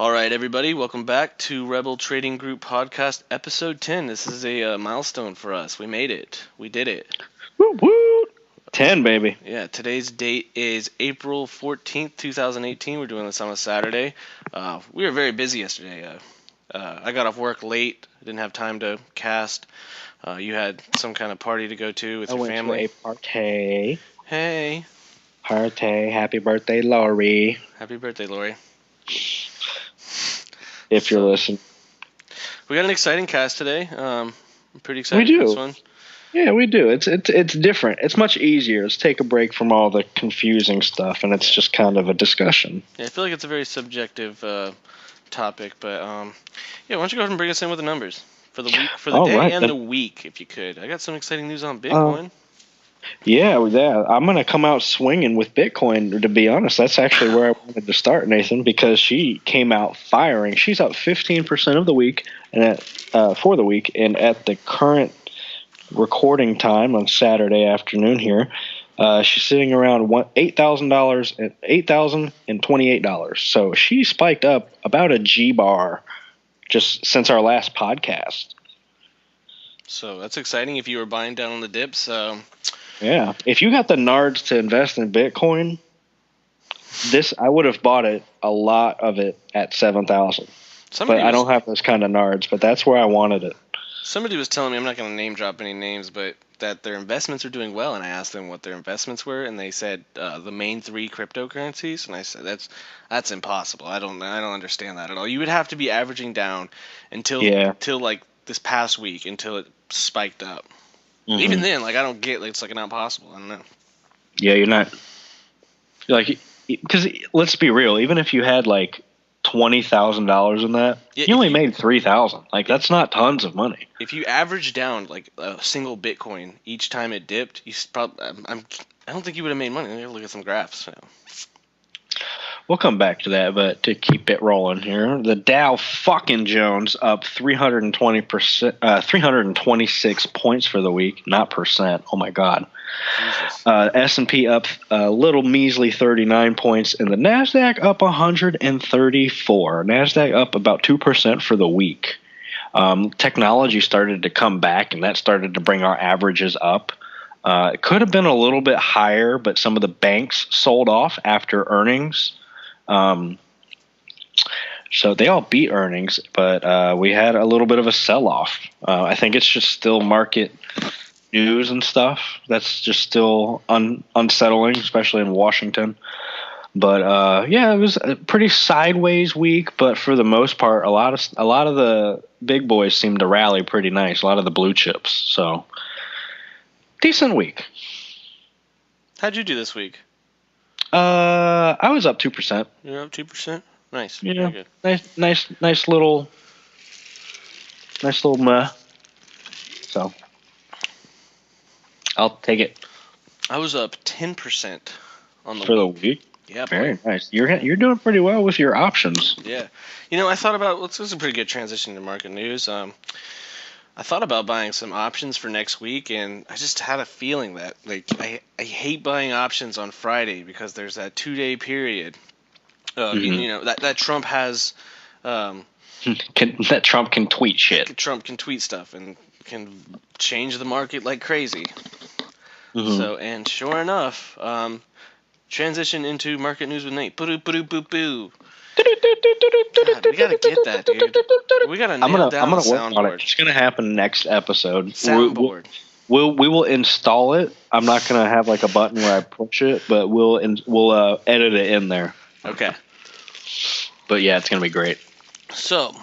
All right, everybody, welcome back to Rebel Trading Group Podcast, Episode 10. This is a milestone for us. We made it. We did it. Woo woo! 10, baby. Yeah, today's date is April 14th, 2018. We're doing this on a Saturday. We were very busy yesterday. I got off work late. Didn't have time to cast. You had some kind of party to go to with your family. I went to a party. Hey. Party. Happy birthday, Lori. Happy birthday, Lori. If you're listening. We got an exciting cast today. I'm pretty excited for this one. Yeah, we do. It's different. It's much easier. Let's take a break from all the confusing stuff, and it's just kind of a discussion. Yeah, I feel like it's a very subjective topic, but why don't you go ahead and bring us in with the numbers for the week, for the day and the week, if you could. I got some exciting news on Bitcoin. Yeah, I'm going to come out swinging with Bitcoin, to be honest. That's actually where I wanted to start, Nathan, because she came out firing. She's up 15% of the week and for the week, and at the current recording time on Saturday afternoon here, she's sitting around $8,000 and $8,028. So she spiked up about a G-bar just since our last podcast. So that's exciting if you were buying down on the dips. Yeah, if you got the nards to invest in Bitcoin, I would have bought it, a lot of it, at 7,000. But I don't have those kind of nards, but that's where I wanted it. Somebody was telling me, I'm not going to name drop any names, but that their investments are doing well, and I asked them what their investments were, and they said the main three cryptocurrencies, and I said that's impossible. I don't understand that at all. You would have to be averaging down until like this past week until it spiked up. Mm-hmm. Even then, I don't get, it's not possible. I don't know. Yeah, you're not, because let's be real, even if you had $20,000 in that, you only made $3,000. That's not tons of money. If you average down a single Bitcoin each time it dipped, you probably I don't think you would have made money. Look at some graphs. So. We'll come back to that, but to keep it rolling here, the Dow fucking Jones up 326 points for the week, not percent. Oh my God. S&P up a little measly 39 points, and the Nasdaq up 134. Nasdaq up about 2% for the week. Technology started to come back, and that started to bring our averages up. It could have been a little bit higher, but some of the banks sold off after earnings. So they all beat earnings, but we had a little bit of a sell-off. I think it's just still market news and stuff that's just still unsettling, especially in Washington. But it was a pretty sideways week, but for the most part, a lot of the big boys seemed to rally pretty nice. A lot of the blue chips, so decent week. How'd you do this week? I was up 2%. You're up 2%. Nice. Yeah, good. Nice little meh. So I'll take it. I was up 10% on the week. Yeah, very nice. You're doing pretty well with your options. Yeah, I thought about this is a pretty good transition to market news. I thought about buying some options for next week, and I just had a feeling that I hate buying options on Friday because there's that 2-day period. That Trump has. That Trump can tweet shit. Trump can tweet stuff and can change the market like crazy. Mm-hmm. So, and sure enough, transition into market news with Nate. Boo-boo-boo-boo-boo. God, we gotta get that, dude. We gotta nail down the soundboard. I'm gonna work on it. It's gonna happen next episode. Soundboard. We will install it. I'm not gonna have a button where I push it, but we'll edit it in there. Okay. But yeah, it's gonna be great. So,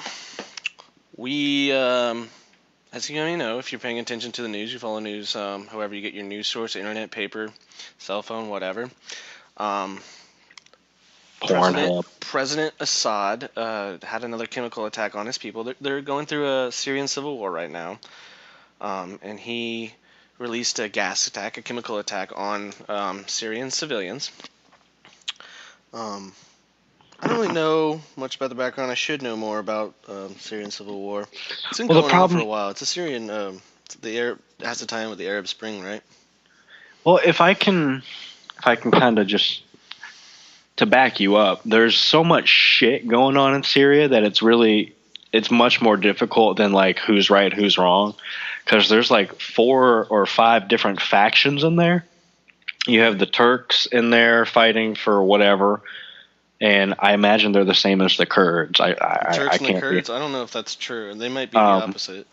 we as you know, if you're paying attention to the news, you follow news. However you get your news source: internet, paper, cell phone, whatever. President Assad had another chemical attack on his people. They're going through a Syrian civil war right now, and he released a gas attack, a chemical attack on Syrian civilians. I don't really know much about the background. I should know more about Syrian civil war. It's been going on for a while. It's a Syrian. It has to tie in with the Arab Spring, right? Well, if I can kind of just to back you up, there's so much shit going on in Syria that it's much more difficult than like who's right, who's wrong, because there's like 4 or 5 different factions in there. You have the Turks in there fighting for whatever, and I imagine they're the same as the Kurds. Turks I and can't the Kurds? I don't know if that's true. They might be the opposite.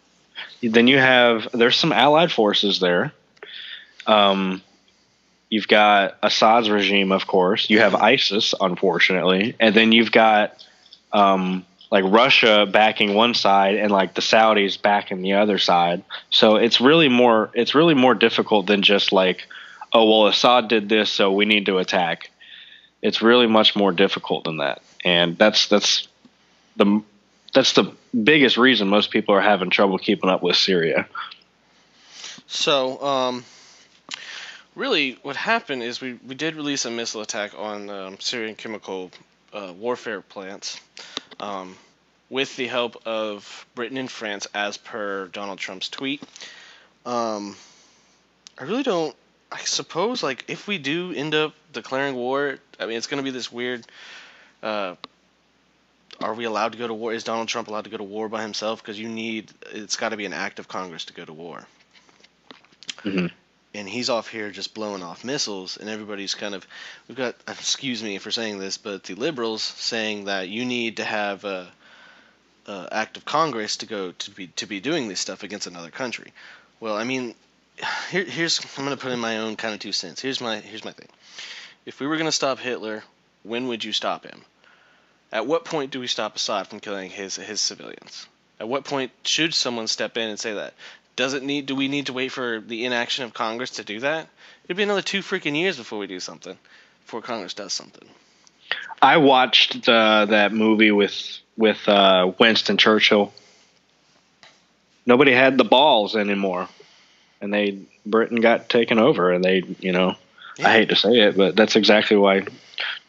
Then there's some allied forces there. You've got Assad's regime, of course. You have ISIS, unfortunately, and then you've got like Russia backing one side and like the Saudis backing the other side. So it's really more difficult than just like, oh well, Assad did this, so we need to attack. It's really much more difficult than that, and that's the biggest reason most people are having trouble keeping up with Syria. So, really, what happened is we did release a missile attack on Syrian chemical warfare plants with the help of Britain and France, as per Donald Trump's tweet. I really don't. I suppose, like, if we do end up declaring war, I mean, it's going to be this weird. Are we allowed to go to war? Is Donald Trump allowed to go to war by himself? Because it's got to be an act of Congress to go to war. Mm-hmm. And he's off here just blowing off missiles, and everybody's we've got, excuse me for saying this, but the liberals saying that you need to have a act of Congress to be doing this stuff against another country. Well, I mean, here's I'm going to put in my own kind of 2 cents. Here's my thing. If we were going to stop Hitler, when would you stop him? At what point do we stop Assad from killing his civilians? At what point should someone step in and say that? Do we need to wait for the inaction of Congress to do that? It'd be another 2 freaking years before we do something, before Congress does something. I watched that movie with Winston Churchill. Nobody had the balls anymore, and Britain got taken over, and I hate to say it, but that's exactly why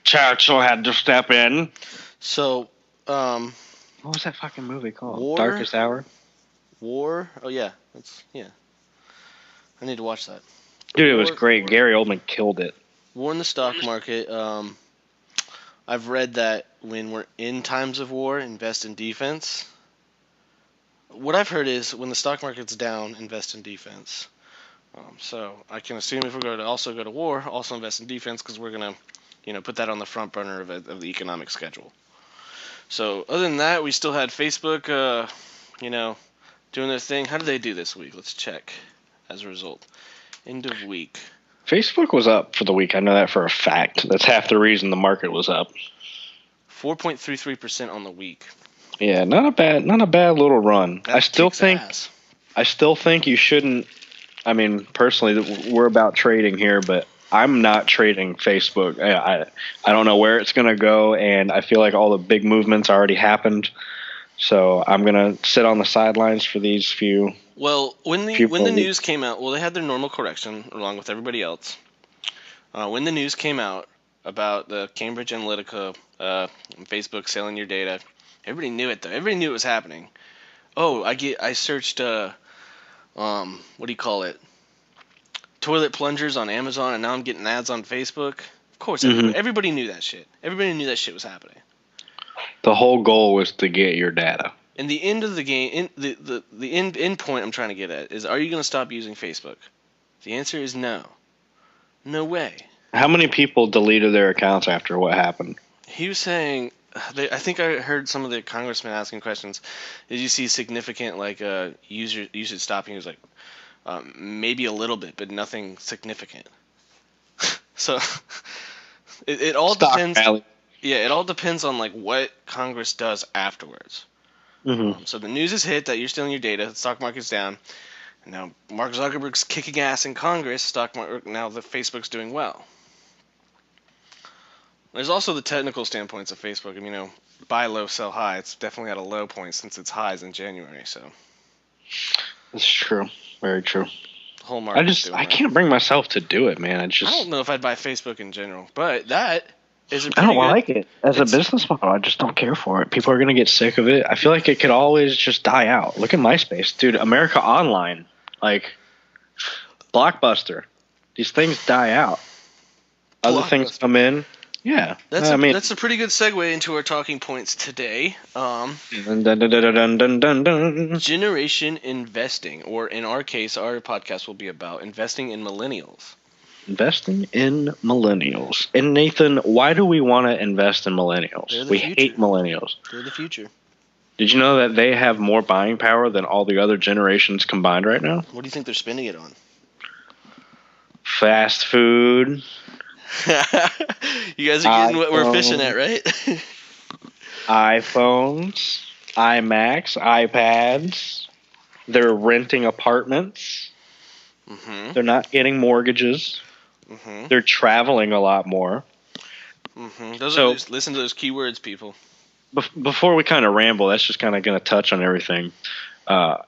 Churchill had to step in. So, what was that fucking movie called? War? Darkest Hour? War? Oh yeah, I need to watch that. Dude, it was great. Gary Oldman killed it. War in the stock market. I've read that when we're in times of war, invest in defense. What I've heard is when the stock market's down, invest in defense. So I can assume if we're going to also go to war, also invest in defense, because we're going to, put that on the front burner of the economic schedule. So other than that, we still had Facebook, doing their thing. How did they do this week? Let's check. As a result, end of week. Facebook was up for the week. I know that for a fact. That's half the reason the market was up. 4.33% on the week. Yeah, not a bad little run. That I still think you shouldn't. I mean, personally, we're about trading here, but I'm not trading Facebook. I don't know where it's going to go, and I feel like all the big movements already happened. So I'm going to sit on the sidelines for these few. Well, when the news came out, they had their normal correction along with everybody else. When the news came out about the Cambridge Analytica, Facebook selling your data, everybody knew it though. Everybody knew it was happening. Oh, I searched what do you call it? Toilet plungers on Amazon, and now I'm getting ads on Facebook. Of course, everybody knew that shit. Everybody knew that shit was happening. The whole goal was to get your data. And the end of the game, the end point I'm trying to get at is, are you going to stop using Facebook? The answer is no. No way. How many people deleted their accounts after what happened? He was saying, I think I heard some of the congressmen asking questions. Did you see significant usage stopping? He was like, maybe a little bit, but nothing significant. So it all depends. Yeah, it all depends on what Congress does afterwards. Mm-hmm. So the news is hit that you're stealing your data. The stock market's down. And now Mark Zuckerberg's kicking ass in Congress. Now the Facebook's doing well. There's also the technical standpoints of Facebook. I mean, buy low, sell high. It's definitely at a low point since its highs in January. So that's true. Very true. The whole market. I can't bring myself to do it, man. I don't know if I'd buy Facebook in general, but that. I don't like it as a business model. I just don't care for it. People are going to get sick of it. I feel like it could always just die out. Look at MySpace, dude. America Online, Blockbuster. These things die out. Other things come in. Yeah. That's a pretty good segue into our talking points today. Dun, dun, dun, dun, dun, dun, dun. Generation investing, or in our case, our podcast will be about investing in millennials. Investing in millennials. And Nathan, why do we want to invest in millennials? We hate millennials. They're the future. Did you know that they have more buying power than all the other generations combined right now? What do you think they're spending it on? Fast food. You guys are getting what we're fishing at, right? iPhones, iMacs, iPads. They're renting apartments. Mm-hmm. They're not getting mortgages. Mm-hmm. They're traveling a lot more. Mm-hmm. Listen to those keywords, people. Before we kind of ramble, that's just kind of going to touch on everything. I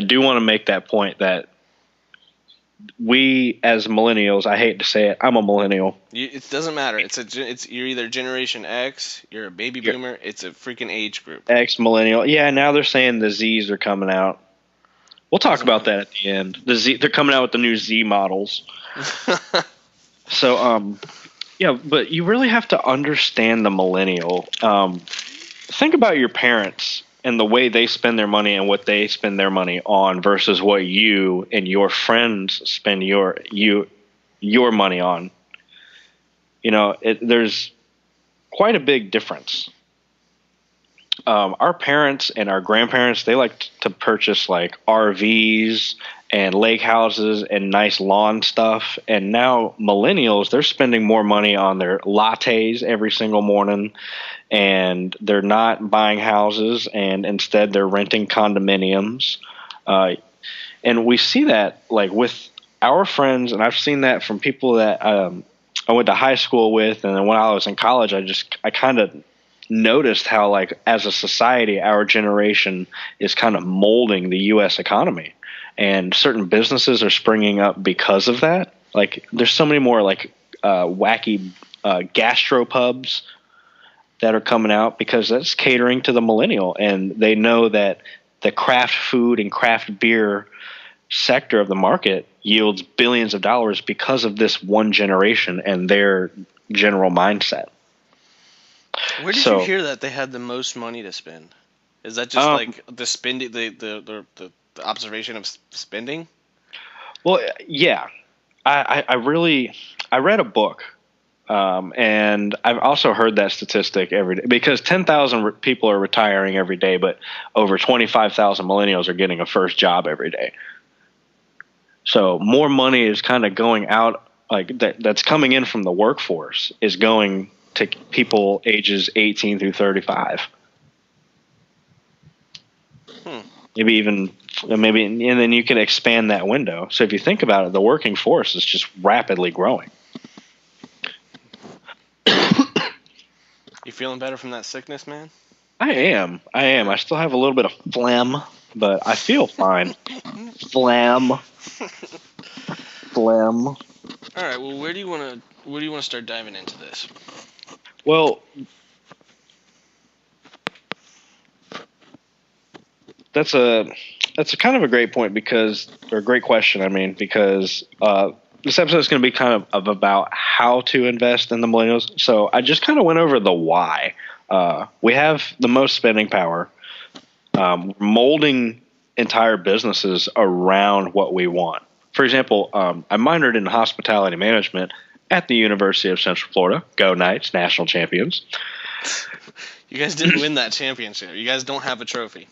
do want to make that point that we as millennials, I hate to say it, I'm a millennial. It doesn't matter. You're either Generation X, you're a baby boomer. It's a freaking age group. X millennial. Yeah, now they're saying the Zs are coming out. We'll talk about that at the end. They're coming out with the new Z models. So, yeah, but you really have to understand the millennial. Think about your parents and the way they spend their money and what they spend their money on versus what you and your friends spend your money on. You know, there's quite a big difference. Our parents and our grandparents, they like to purchase like RVs and lake houses and nice lawn stuff. And now millennials, they're spending more money on their lattes every single morning, and they're not buying houses, and instead they're renting condominiums. And we see that like with our friends, and I've seen that from people that I went to high school with, and then when I was in college, I kind of noticed how, like, as a society, our generation is kind of molding the U.S. economy, and certain businesses are springing up because of that. Like, there's so many more like wacky gastropubs that are coming out because that's catering to the millennial, and they know that the craft food and craft beer sector of the market yields billions of dollars because of this one generation and their general mindset. Where did you hear that they had the most money to spend? Is that just like the spending, the observation of spending? Well, yeah. I read a book, and I've also heard that statistic every day because 10,000 people are retiring every day, but over 25,000 millennials are getting a first job every day. So more money is kind of going out, like that's coming in from the workforce is going to people ages 18 through 35. Maybe even, and then you can expand that window. So if you think about it, the working force is just rapidly growing. You feeling better from that sickness, man? I am. I still have a little bit of phlegm, but I feel fine. Phlegm. All right. Well, where do you want to start diving into this? Well, that's a kind of a great point or a great question. I mean, because this episode is going to be kind of about how to invest in the millennials. So I just kind of went over the why. We have the most spending power, molding entire businesses around what we want. For example, I minored in hospitality management at the University of Central Florida. Go Knights, national champions. You guys didn't win that championship. You guys don't have a trophy.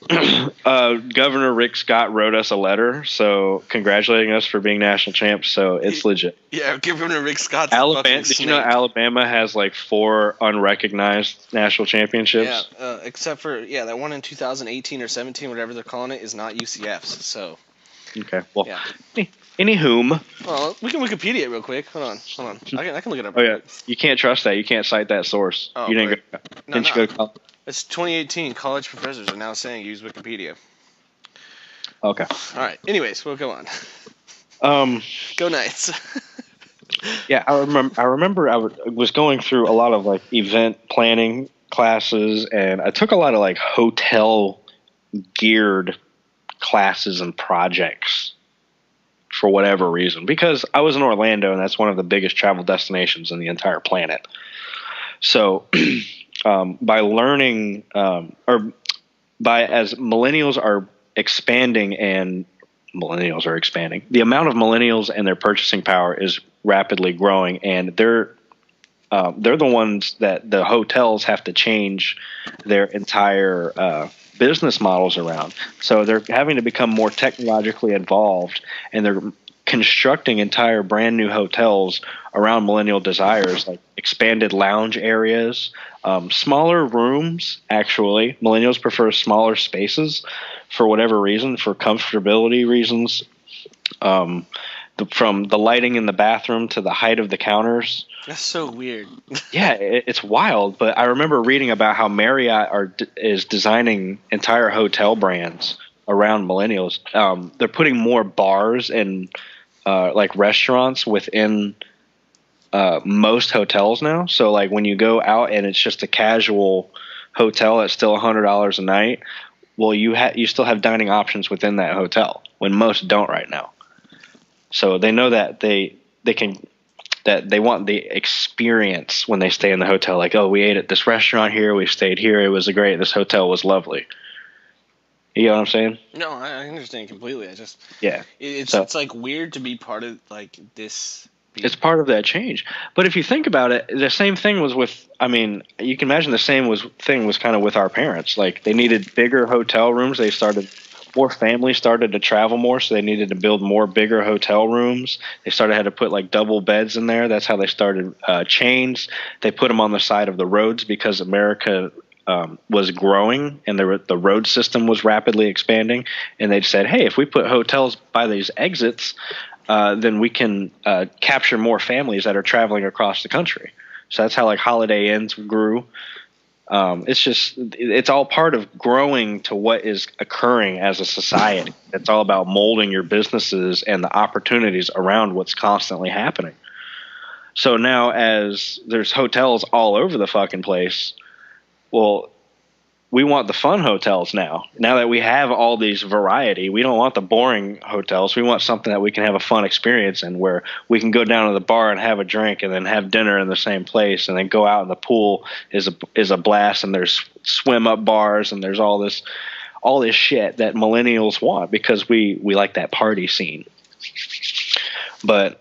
Governor Rick Scott wrote us a letter, so congratulating us for being national champs. So it's legit. Yeah, Governor Rick Scott's Alabama. Did you know Alabama has like 4 unrecognized national championships? Yeah, except for that one in 2018 or 17, whatever they're calling it, is not UCF's. So. Okay. Well. Yeah. Anywhom. Well, we can Wikipedia it real quick. Hold on. I can look it up. Oh yeah, you can't trust that. You can't cite that source. Oh, you didn't go. Didn't you go to college? It's 2018. College professors are now saying use Wikipedia. Okay. All right. Anyways, we'll go on. Go Knights. Yeah, I remember I was going through a lot of like event planning classes, and I took a lot of like hotel geared classes and projects. for whatever reason, because I was in Orlando and that's one of the biggest travel destinations in the entire planet. So by learning as millennials are expanding the amount of millennials and their purchasing power is rapidly growing, and they're the ones that the hotels have to change their entire business models around. So they're having to become more technologically involved, and they're constructing entire brand new hotels around millennial desires, like expanded lounge areas, smaller rooms. Actually, millennials prefer smaller spaces for whatever reason, for comfortability reasons. From the lighting in the bathroom to the height of the counters. That's so weird. Yeah, it's wild. But I remember reading about how Marriott is designing entire hotel brands around millennials. They're putting more bars and like restaurants within most hotels now. So like when you go out and it's just a casual hotel that's still $100 a night, well, you still have dining options within that hotel when most don't right now. So they know that they want the experience when they stay in the hotel. Like, oh, we ate at this restaurant here, we stayed here, it was great, this hotel was lovely. You know what I'm saying? No, I understand completely. It's like weird to be part of like this. It's part of that change. But if you think about it, the same thing was with. I mean, you can imagine the same thing was kind of with our parents. Like they needed bigger hotel rooms. More families started to travel more, so they needed to build more bigger hotel rooms. They had to put like double beds in there. That's how they started chains. They put them on the side of the roads because America was growing and the road system was rapidly expanding. And they said, hey, if we put hotels by these exits, then we can capture more families that are traveling across the country. So that's how like Holiday Inns grew. It's all part of growing to what is occurring as a society. It's all about molding your businesses and the opportunities around what's constantly happening. So now as there's hotels all over the fucking place, well, we want the fun hotels now. Now that we have all these variety, we don't want the boring hotels. We want something that we can have a fun experience in, where we can go down to the bar and have a drink and then have dinner in the same place, and then go out in the pool is a blast, and there's swim up bars, and there's all this shit that millennials want because we like that party scene. But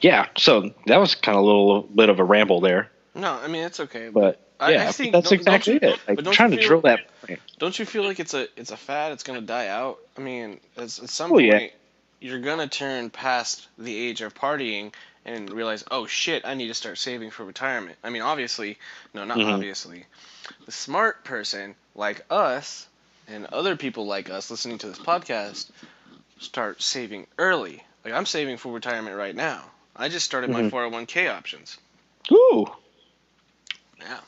yeah, so that was kind of a little bit of a ramble there. No, I mean it's okay. But I think that's exactly it. Like, trying to drill that point. Don't you feel like it's a fad? It's gonna die out. I mean, at some point, you're gonna turn past the age of partying and realize, oh shit, I need to start saving for retirement. I mean, obviously, no, not obviously. The smart person like us and other people like us listening to this podcast start saving early. Like I'm saving for retirement right now. I just started my 401k options. Ooh. Yeah.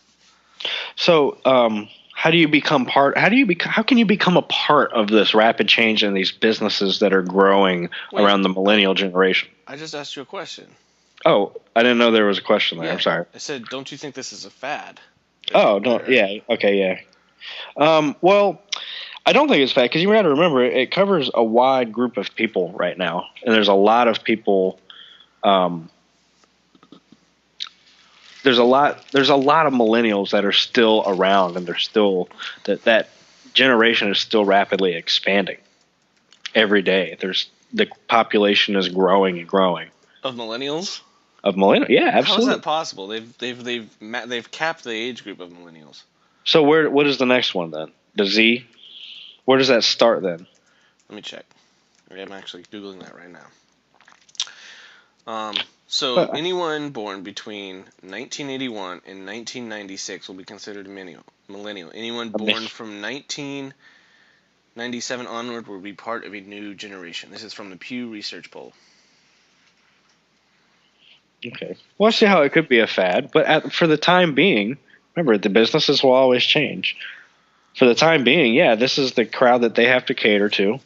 So, how can you become a part of this rapid change in these businesses that are growing around the millennial generation? I just asked you a question. Oh, I didn't know there was a question there. Yeah, I'm sorry. I said, don't you think this is a fad? Oh, no. Yeah. Okay. Yeah. Well, I don't think it's fad because you got to remember it covers a wide group of people right now, and there's a lot of people. There's a lot of millennials that are still around, and they're still that generation is still rapidly expanding every day. The population is growing and growing. Of millennials? Of millennials, yeah, absolutely. How is that possible? They've capped the age group of millennials. So what is the next one then? The Z? Where does that start then? Let me check. I'm actually Googling that right now. So anyone born between 1981 and 1996 will be considered a millennial. Anyone born from 1997 onward will be part of a new generation. This is from the Pew Research poll. Okay. Well, I see how it could be a fad, but for the time being, remember, the businesses will always change. For the time being, yeah, this is the crowd that they have to cater to,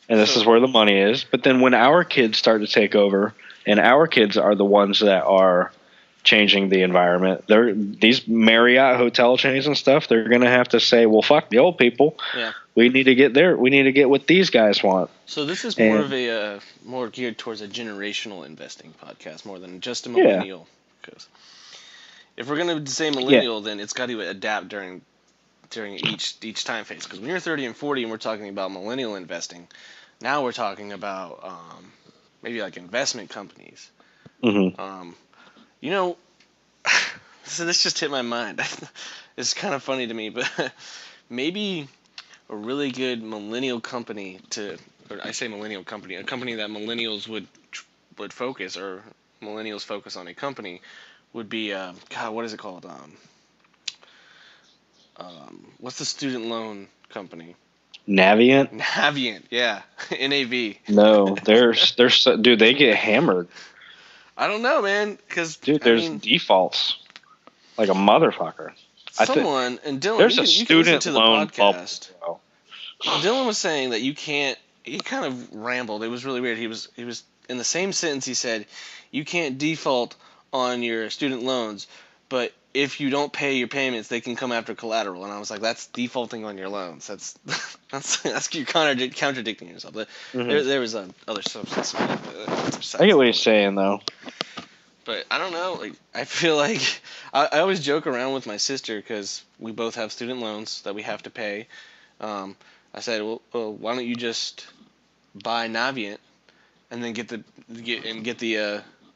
and this is where the money is. But then when our kids start to take over, and our kids are the ones that are changing the environment. These Marriott hotel chains and stuff, they're going to have to say, well, fuck the old people. Yeah. We need to get there. We need to get what these guys want. So this is more of a more geared towards a generational investing podcast more than just a millennial. Because if we're going to say millennial, then it's got to adapt during each time phase. Because when you're 30 and 40 and we're talking about millennial investing, now we're talking about maybe like investment companies. Mm-hmm. You know, so this just hit my mind. It's kind of funny to me, but maybe a really good millennial company or I say millennial company, a company that millennials would focus, or millennials focus on a company, would be God, what is it called? What's the student loan company? Navient? Navient, yeah. NAV. No, dude, they get hammered. I don't know, man, because dude, there's defaults like a motherfucker. Someone and Dylan, there's you a can student listen to the loan podcast. bubble. Dylan was saying that you can't. He kind of rambled. It was really weird. He was in the same sentence. He said, "You can't default on your student loans, but if you don't pay your payments, they can come after collateral." And I was like, "That's defaulting on your loans. That's you contradicting yourself." There was other substance. I get what he's saying though. But I don't know. Like, I feel like I always joke around with my sister because we both have student loans that we have to pay. I said, well, why don't you just buy Navient and then get the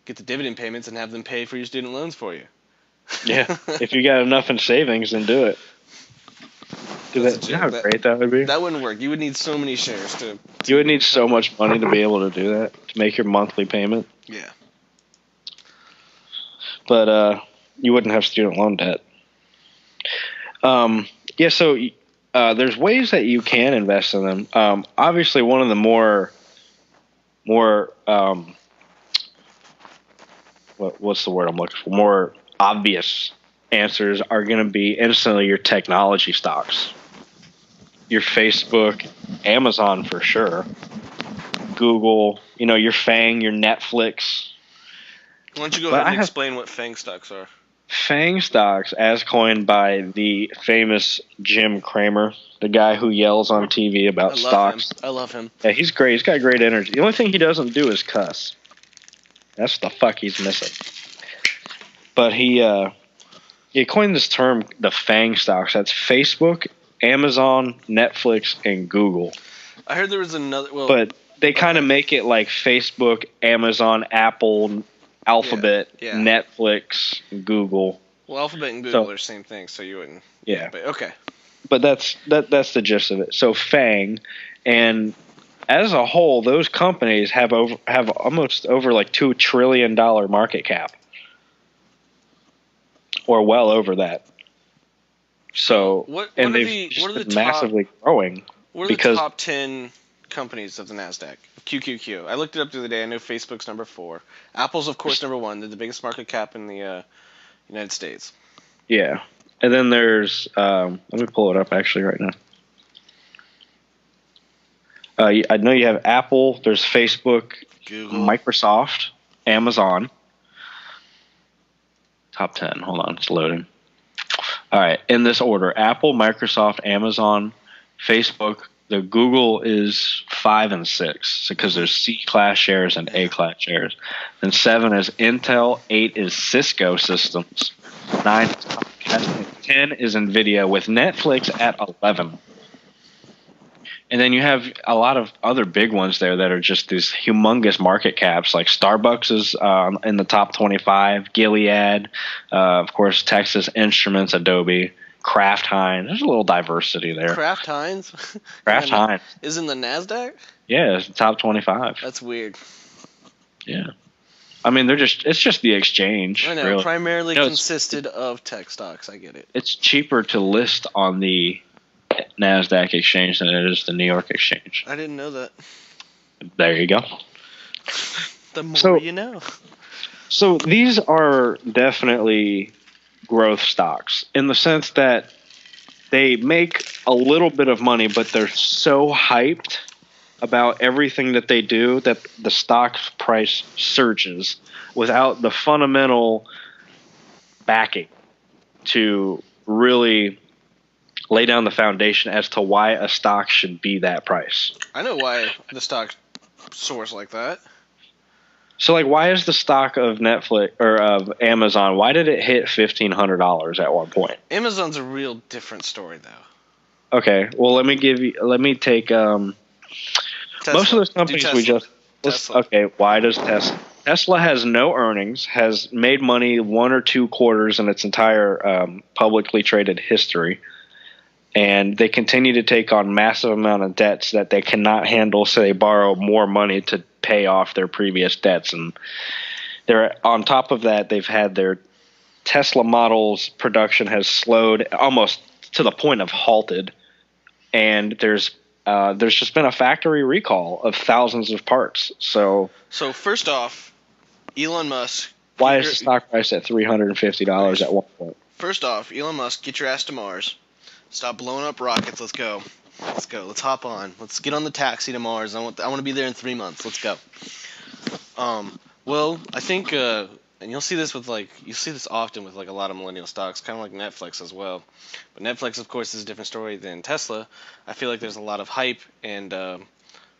dividend payments and have them pay for your student loans for you? Yeah, if you got enough in savings, then do it. You know how great that would be? That wouldn't work. You would need so many shares to you would need so much money to be able to do that, to make your monthly payment. Yeah. But you wouldn't have student loan debt. Yeah, so there's ways that you can invest in them. Obviously, one of the more what's the word I'm looking for? More obvious answers are going to be instantly your technology stocks, your Facebook, Amazon for sure, Google. Your FANG, your Netflix. Why don't you go ahead and explain what FANG stocks are? FANG stocks, as coined by the famous Jim Cramer, the guy who yells on TV about stocks. I love him. Yeah, he's great. He's got great energy. The only thing he doesn't do is cuss. That's the fuck he's missing. But he coined this term, the FANG stocks. That's Facebook, Amazon, Netflix, and Google. I heard there was another. Well, but they kind of make it like Facebook, Amazon, Apple, Alphabet, Netflix, Google. Well, Alphabet and Google are the same thing, so you wouldn't. Yeah. But, okay. But that's the gist of it. So FANG, and as a whole, those companies have almost over like $2 trillion market cap, or well over that. So what are the massively growing. What are the top 10 companies of the NASDAQ? QQQ. I looked it up the other day. I know Facebook's number 4. Apple's, of course, number 1. They're the biggest market cap in the United States. Yeah. And then there's, let me pull it up actually right now. I know you have Apple, there's Facebook, Google, Microsoft, Amazon. Top 10. Hold on, it's loading. All right, in this order: Apple, Microsoft, Amazon, Facebook. The Google is 5 and 6 because there's C-class shares and A-class shares. Then 7 is Intel, 8 is Cisco Systems, 9 is Comcast, and 10 is NVIDIA, with Netflix at 11. And then you have a lot of other big ones there that are just these humongous market caps, like Starbucks is in the top 25, Gilead, of course, Texas Instruments, Adobe, Kraft Heinz. There's a little diversity there. Kraft Heinz? Kraft Heinz. Is in the NASDAQ? Yeah, it's the top 25. That's weird. Yeah. I mean, it's just the exchange. I know, really. Primarily consisted of tech stocks. I get it. It's cheaper to list on the NASDAQ exchange than it is the New York exchange. I didn't know that. There you go. The more you know. So these are definitely growth stocks in the sense that they make a little bit of money, but they're so hyped about everything that they do that the stock price surges without the fundamental backing to really lay down the foundation as to why a stock should be that price. I know why the stock soars like that. So, like, why is the stock of Netflix or of Amazon? Why did it hit $1,500 at one point? Amazon's a real different story, though. Okay, well, let me take Tesla. most of those companies we just. Tesla. Okay, why does Tesla? Tesla has no earnings, has made money 1 or 2 quarters in its entire publicly traded history, and they continue to take on massive amount of debts that they cannot handle, so they borrow more money to pay off their previous debts. And they're on top of that, they've had their Tesla models production has slowed almost to the point of halted, and there's just been a factory recall of thousands of parts. So first off, Elon Musk. Why is the stock price at $350 at one point? First off, Elon Musk, get your ass to Mars. Stop blowing up rockets. Let's go. Let's go. Let's hop on. Let's get on the taxi to Mars. I want to be there in 3 months. Let's go. Well, I think, and you'll see this often with like a lot of millennial stocks, kind of like Netflix as well. But Netflix, of course, is a different story than Tesla. I feel like there's a lot of hype and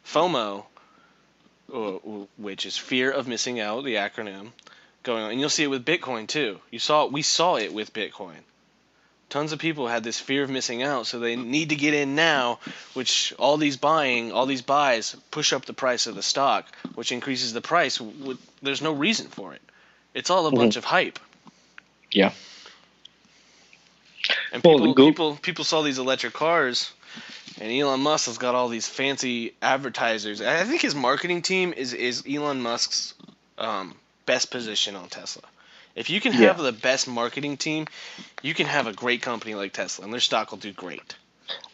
FOMO, which is fear of missing out, the acronym, going on. And you'll see it with Bitcoin too. We saw it with Bitcoin. Tons of people had this fear of missing out, so they need to get in now, which all these buys push up the price of the stock, which increases the price. There's no reason for it. It's all a bunch of hype. Yeah. And people saw these electric cars, and Elon Musk has got all these fancy advertisers. I think his marketing team is Elon Musk's best position on Tesla. If you can have the best marketing team, you can have a great company like Tesla, and their stock will do great.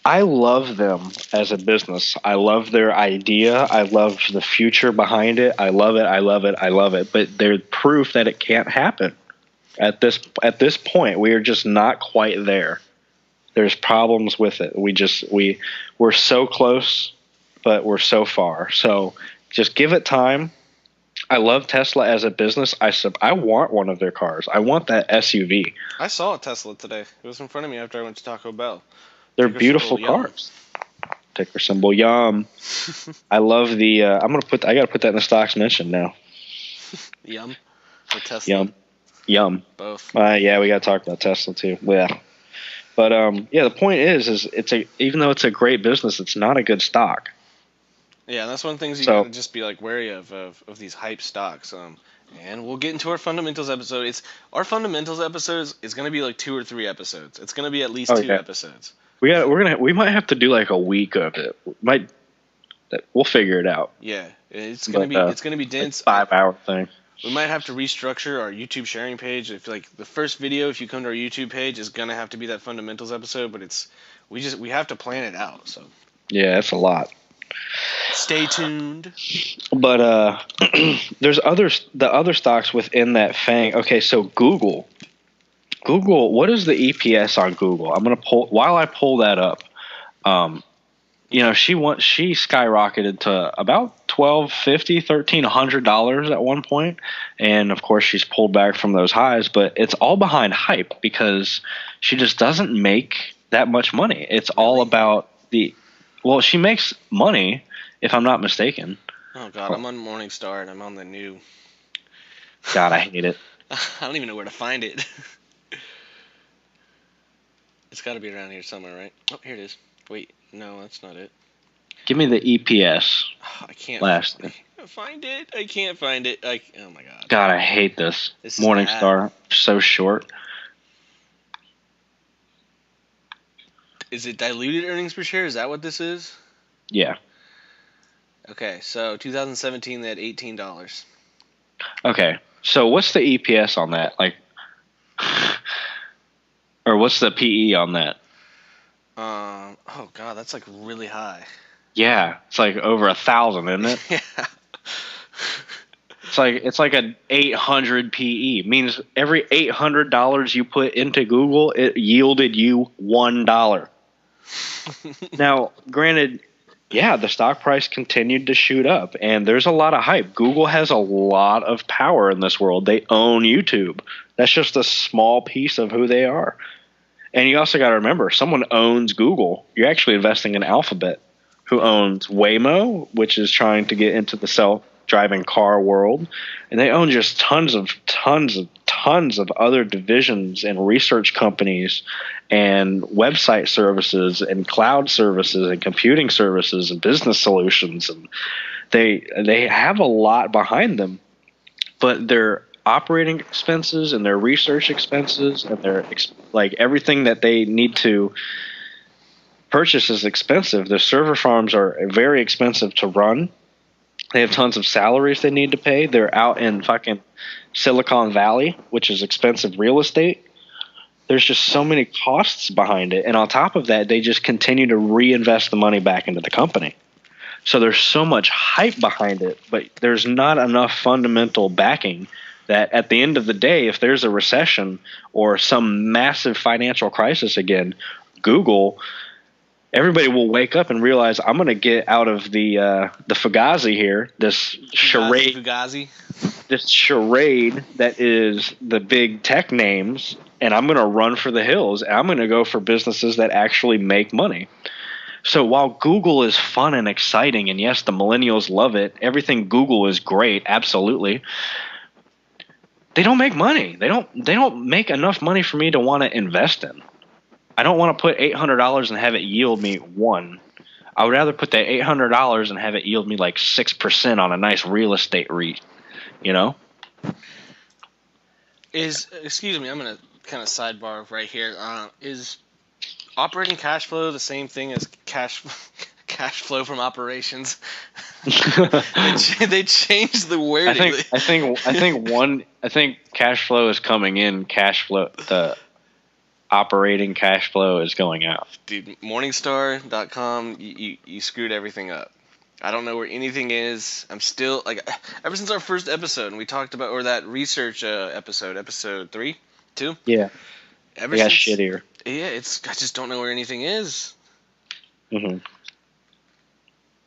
I love them as a business. I love their idea. I love the future behind it. I love it. I love it. I love it. But they're proof that it can't happen. At this point, we are just not quite there. There's problems with it. We're so close, but we're so far. So just give it time. I love Tesla as a business. I want one of their cars. I want that SUV. I saw a Tesla today. It was in front of me after I went to Taco Bell. They're beautiful cars. Ticker symbol yum. I love the. I gotta put that in the stocks mentioned now. Yum. Or Tesla. Yum. Both. Yeah, we gotta talk about Tesla too. Yeah. But the point is even though it's a great business, it's not a good stock. Yeah, and that's one of the things you gotta just be like wary of these hype stocks. And we'll get into our fundamentals episode. Our fundamentals episodes is gonna be like 2 or 3 episodes. It's gonna be at least 2 episodes. We might have to do like a week of it. We'll figure it out. Yeah, it's gonna be dense. Like 5-hour thing. We might have to restructure our YouTube sharing page. If like the first video, if you come to our YouTube page, is gonna have to be that fundamentals episode. But we have to plan it out. So yeah, it's a lot. Stay tuned. But there's the other stocks within that FANG. Okay, so Google, what is the EPS on Google? I'm gonna while I pull that up. She skyrocketed to about $1,250, $1,300 at one point, and of course she's pulled back from those highs. But it's all behind hype because she just doesn't make that much money. It's all about she makes money, if I'm not mistaken. Oh God, I'm on Morningstar and I'm on the new. God, I hate it. I don't even know where to find it. It's got to be around here somewhere, right? Oh, here it is. Wait, no, that's not it. Give me the EPS. I can't find it. I can't find it. Oh my God. God, I hate this. Morningstar, so short. Is it diluted earnings per share? Is that what this is? Yeah. Okay, so 2017 they had $18. Okay, so what's the EPS on that? Or what's the PE on that? Oh God, that's like really high. Yeah, it's like over 1,000, isn't it? Yeah. It's like an 800 PE. Means every $800 you put into Google, it yielded you $1. Now, granted, the stock price continued to shoot up, and there's a lot of hype. Google has a lot of power in this world. They own YouTube. That's just a small piece of who they are. And you also got to remember, someone owns Google. You're actually investing in Alphabet, who owns Waymo, which is trying to get into the self-driving car world. And they own just tons of other divisions and research companies and website services and cloud services and computing services and business solutions. And they have a lot behind them, but their operating expenses and their research expenses and their like everything that they need to purchase is expensive. The server farms are very expensive to run. They have tons of salaries they need to pay. They're out in fucking Silicon Valley, which is expensive real estate. There's just so many costs behind it. And on top of that, they just continue to reinvest the money back into the company. So there's so much hype behind it, but there's not enough fundamental backing that at the end of the day, if there's a recession or some massive financial crisis again, Google, everybody will wake up and realize, I'm going to get out of the Fugazi here, this charade that is the big tech names, and I'm going to run for the hills. And I'm going to go for businesses that actually make money. So while Google is fun and exciting, and yes, the millennials love it, everything Google is great, absolutely. They don't make money. They don't make enough money for me to want to invest in. I don't want to put $800 and have it yield me 1. I would rather put that $800 and have it yield me like 6% on a nice real estate REIT, you know? Excuse me, I'm going to kind of sidebar right here. Is operating cash flow the same thing as cash flow from operations? They changed the wording. I think cash flow is coming in. The operating cash flow is going out. Dude, Morningstar.com, you screwed everything up. I don't know where anything is. I'm still like, ever since our first episode, and we talked about, or that research episode 3, 2. Yeah. Ever it got since, shittier. Yeah, I just don't know where anything is. Mm-hmm.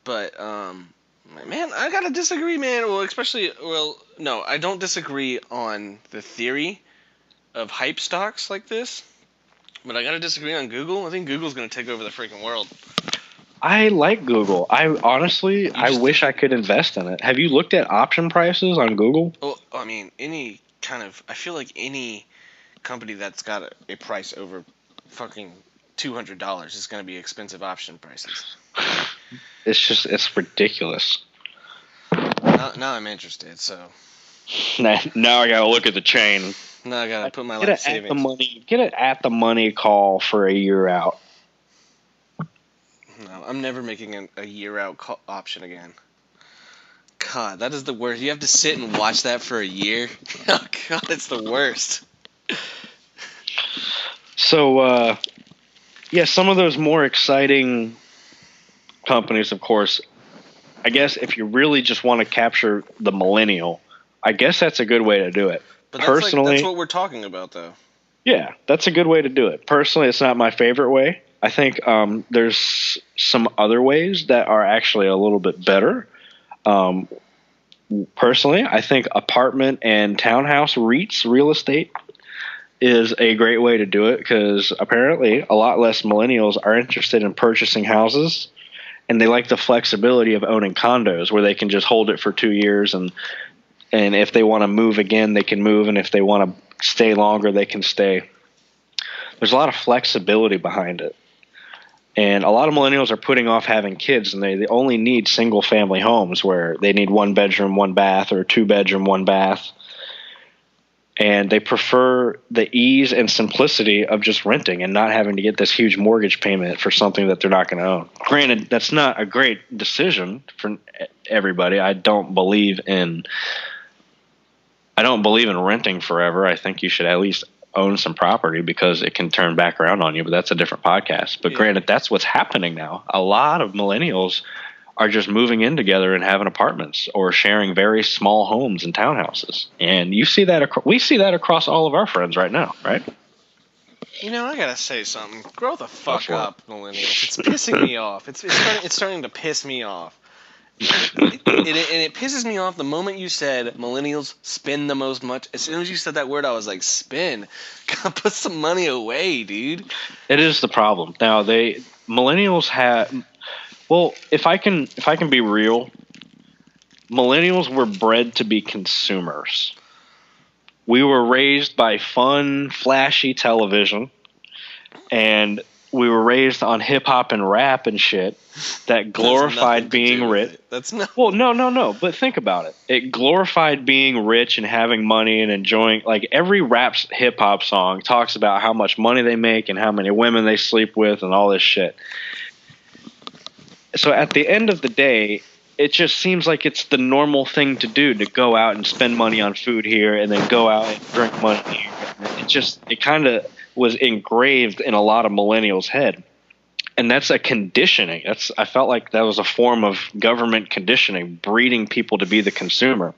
But man, I gotta disagree, man. No, I don't disagree on the theory of hype stocks like this, but I gotta disagree on Google. I think Google's gonna take over the freaking world. I like Google. I wish I could invest in it. Have you looked at option prices on Google? Well, I mean, I feel like any company that's got a price over fucking $200 is gonna be expensive option prices. It's ridiculous. Now I'm interested, so. Now I gotta look at the chain. Now I gotta put my life savings. Get it at the money call for a year out. No, I'm never making a year out option again. God, that is the worst. You have to sit and watch that for a year. Oh God, it's the worst. So, some of those more exciting companies, of course, I guess if you really just want to capture the millennial, I guess that's a good way to do it. But personally, that's what we're talking about, though. Yeah, that's a good way to do it. Personally, it's not my favorite way. I think there's some other ways that are actually a little bit better. Personally, I think apartment and townhouse REITs, real estate, is a great way to do it because apparently a lot less millennials are interested in purchasing houses, and they like the flexibility of owning condos where they can just hold it for 2 years, and if they want to move again, they can move, and if they want to stay longer, they can stay. There's a lot of flexibility behind it. And a lot of millennials are putting off having kids, and they only need single-family homes where they need 1 bedroom, 1 bath, or 2 bedroom, 1 bath. And they prefer the ease and simplicity of just renting and not having to get this huge mortgage payment for something that they're not going to own. Granted, that's not a great decision for everybody. I don't believe in renting forever. I think you should at least own some property because it can turn back around on you, but that's a different podcast. But Granted, that's what's happening now. A lot of millennials are just moving in together and having apartments or sharing very small homes and townhouses. And we see that across all of our friends right now, right? You know, I gotta say something. Grow the fuck up, millennials. It's pissing me off. It's starting to piss me off. And it pisses me off the moment you said millennials spend the most much. As soon as you said that word, I was like, spend. Gotta put some money away, dude. It is the problem. Now millennials have. Well, if I can be real, millennials were bred to be consumers. We were raised by fun, flashy television, and we were raised on hip hop and rap and shit that glorified being rich. That's not. Well, no. But think about it. It glorified being rich and having money and enjoying. Like every rap hip hop song talks about how much money they make and how many women they sleep with and all this shit. So at the end of the day, it just seems like it's the normal thing to do to go out and spend money on food here and then go out and drink money here. It kind of was engraved in a lot of millennials' head. And that's a conditioning. I felt like that was a form of government conditioning, breeding people to be the consumer.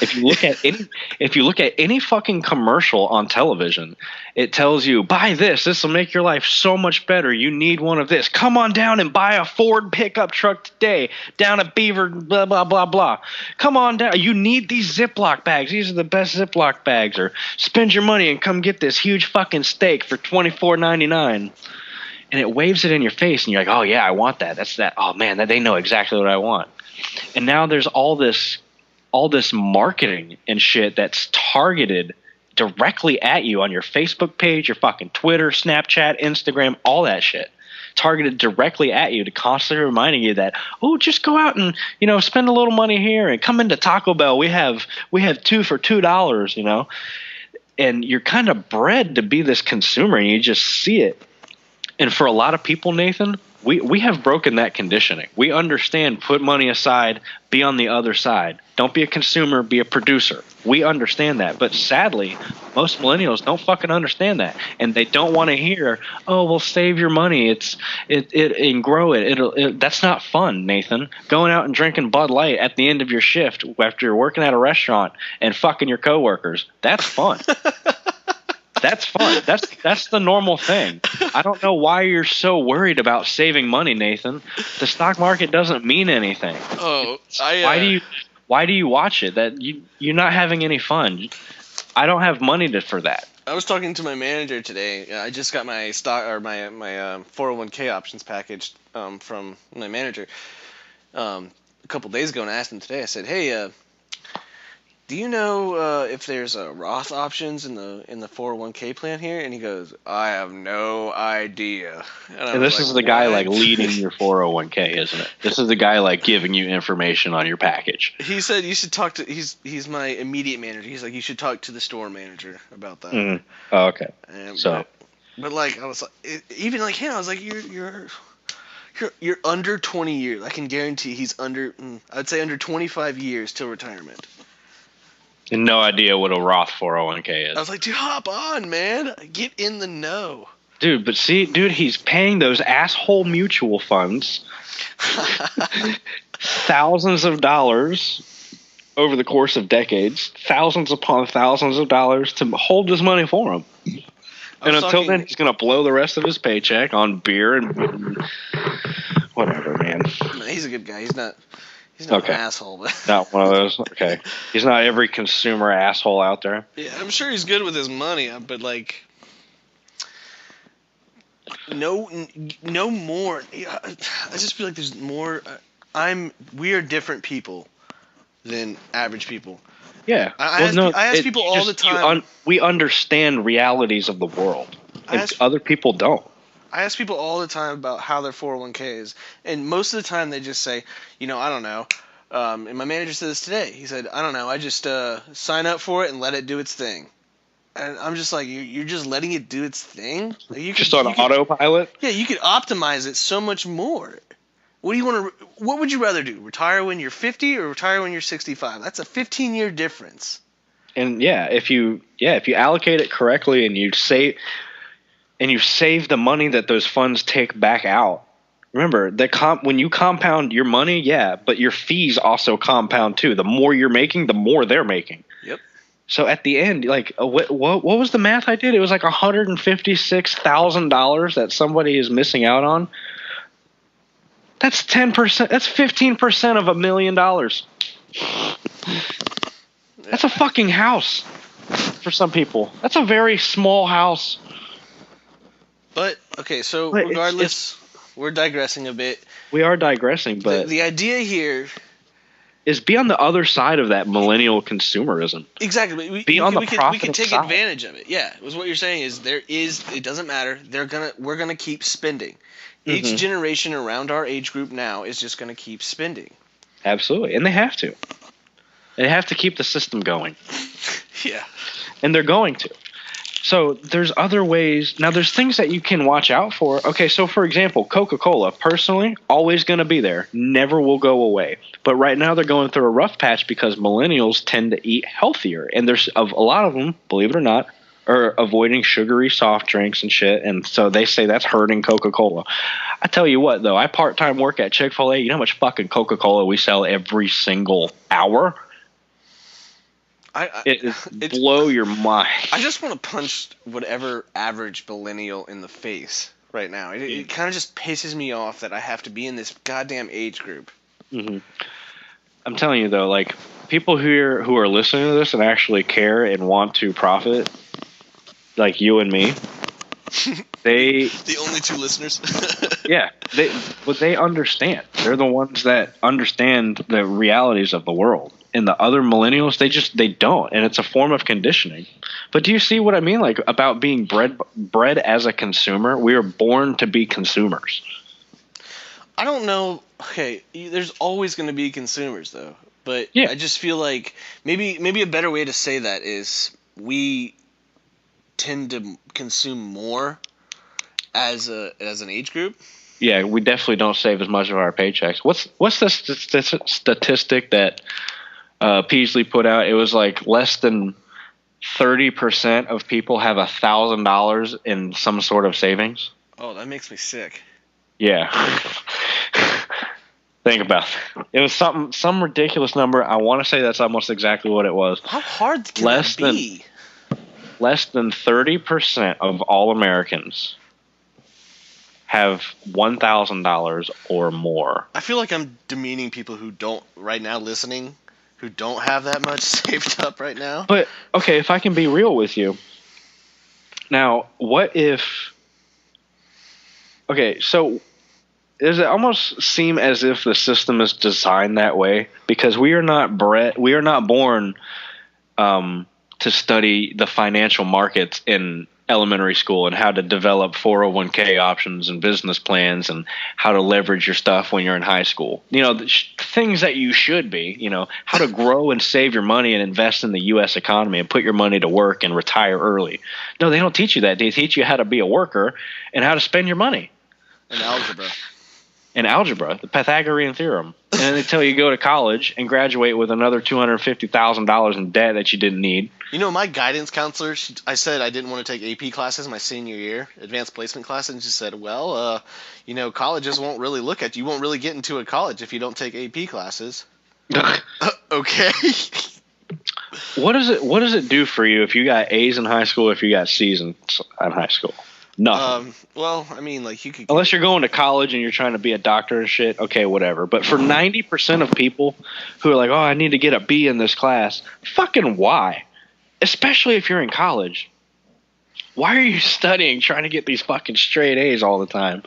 If you look at any fucking commercial on television, it tells you, buy this. This will make your life so much better. You need one of this. Come on down and buy a Ford pickup truck today down at Beaver, blah, blah, blah, blah. Come on down. You need these Ziploc bags. These are the best Ziploc bags. Or spend your money and come get this huge fucking steak for $24.99. And it waves it in your face, and you're like, oh, yeah, I want that. That's that. Oh, man, they know exactly what I want. And now there's all this marketing and shit that's targeted directly at you on your Facebook page, your fucking Twitter, Snapchat, Instagram, all that shit. Targeted directly at you to constantly reminding you that, oh, just go out and, spend a little money here and come into Taco Bell. We have two for $2, And you're kind of bred to be this consumer, and you just see it. And for a lot of people, Nathan, we have broken that conditioning. We understand, put money aside, be on the other side. Don't be a consumer, be a producer. We understand that. But sadly, most millennials don't fucking understand that. And they don't want to hear, oh, well, save your money. And grow it. That's not fun, Nathan. Going out and drinking Bud Light at the end of your shift after you're working at a restaurant and fucking your coworkers, that's fun. That's fun. That's the normal thing. I don't know why you're so worried about saving money, Nathan. The stock market doesn't mean anything. Oh, why do you watch it? That you're not having any fun. I don't have money for that. I was talking to my manager today. I just got my stock or my 401k options package from my manager a couple days ago, and I asked him today. I said, "Hey, do you know if there's a Roth options in the 401k plan here?" And he goes, "I have no idea." And this is the guy like leading your 401k, isn't it? This is the guy like giving you information on your package. He said you should talk to. He's my immediate manager. He's like, you should talk to the store manager about that. Mm-hmm. Oh, okay. But like I was like, even like him, I was like, you're under 20 years. I can guarantee he's under. I'd say under 25 years till retirement. And no idea what a Roth 401k is. I was like, dude, hop on, man. Get in the know. Dude, but see, he's paying those asshole mutual funds thousands of dollars over the course of decades, thousands upon thousands of dollars to hold his money for him. And until then, he's going to blow the rest of his paycheck on beer and whatever, man. He's a good guy. He's not an asshole. But not one of those. Okay. He's not every consumer asshole out there. Yeah, I'm sure he's good with his money, but like, no more. I just feel like there's more. We are different people than average people. Yeah. I ask people all the time. We understand realities of the world, and other people don't. I ask people all the time about how their 401k is, and most of the time they just say, I don't know. And my manager said this today. He said, I don't know. I just sign up for it and let it do its thing. And I'm just like, you're just letting it do its thing? Like just on autopilot? Yeah, you could optimize it so much more. What would you rather do? Retire when you're 50 or retire when you're 65? That's a 15-year difference. And if you allocate it correctly and you save the money that those funds take back out. Remember, when you compound your money, but your fees also compound too. The more you're making, the more they're making. Yep. So at the end, like, what was the math I did? It was like $156,000 that somebody is missing out on That's 10%. That's 15% of $1 million. That's a fucking house for some people. That's a very small house. But okay, so But regardless, we're digressing a bit. We are digressing, but the idea here is be on the other side of that millennial consumerism. Exactly. We can take advantage of it. Yeah, was what you're saying is it doesn't matter. We're gonna keep spending. Each generation around our age group now is just gonna keep spending. Absolutely, and they have to. They have to keep the system going. Yeah. And they're going to. So there's other ways. Now there's things that you can watch out for. Okay, so for example, Coca-Cola, personally, always going to be there. Never will go away. But right now they're going through a rough patch because millennials tend to eat healthier. And there's a lot of them, believe it or not, are avoiding sugary soft drinks and shit. And so they say that's hurting Coca-Cola. I tell you what, though, I part-time work at Chick-fil-A. You know how much fucking Coca-Cola we sell every single hour? It blow your mind. I just want to punch whatever average millennial in the face right now. It kind of just pisses me off that I have to be in this goddamn age group. Mm-hmm. I'm telling you though, like people here who are listening to this and actually care and want to profit, like you and me, the only two listeners. Yeah, they understand. They're the ones that understand the realities of the world. And the other millennials, they don't, and it's a form of conditioning. But do you see what I mean? Like about being bred as a consumer, we are born to be consumers. I don't know. Okay, there's always going to be consumers, though. But yeah. I just feel like maybe a better way to say that is we tend to consume more as an age group. Yeah, we definitely don't save as much of our paychecks. What's the statistic that Peasley put out? It was like less than 30% of people have $1,000 in some sort of savings. Oh, that makes me sick. Yeah. Think about it. It was some ridiculous number. I want to say that's almost exactly what it was. How hard can that be? Less than 30% of all Americans have $1,000 or more. I feel like I'm demeaning people who don't right now listening, who don't have that much saved up right now. But okay, if I can be real with you. Now, what if? Okay, so does it almost seem as if the system is designed that way? Because we are not born to study the financial markets in elementary school and how to develop 401k options and business plans and how to leverage your stuff when you're in high school. You know, the things that you should be, you know, how to grow and save your money and invest in the U.S. economy and put your money to work and retire early. No, they don't teach you that. They teach you how to be a worker and how to spend your money. And algebra, the Pythagorean theorem. And then they tell you go to college and graduate with another $250,000 in debt that you didn't need. You know, my guidance counselor, I said I didn't want to take AP classes my senior year, advanced placement class, and she said, well, you know, colleges won't really look at you. You won't really get into a college if you don't take AP classes. Okay. What does it do for you if you got A's in high school, if you got C's in high school? Nothing. Well, I mean, like you could. Unless you're going to college and you're trying to be a doctor and shit, okay, whatever. But for 90% of people who are like, oh, I need to get a B in this class, fucking why? Especially if you're in college. Why are you studying, trying to get these fucking straight A's all the time?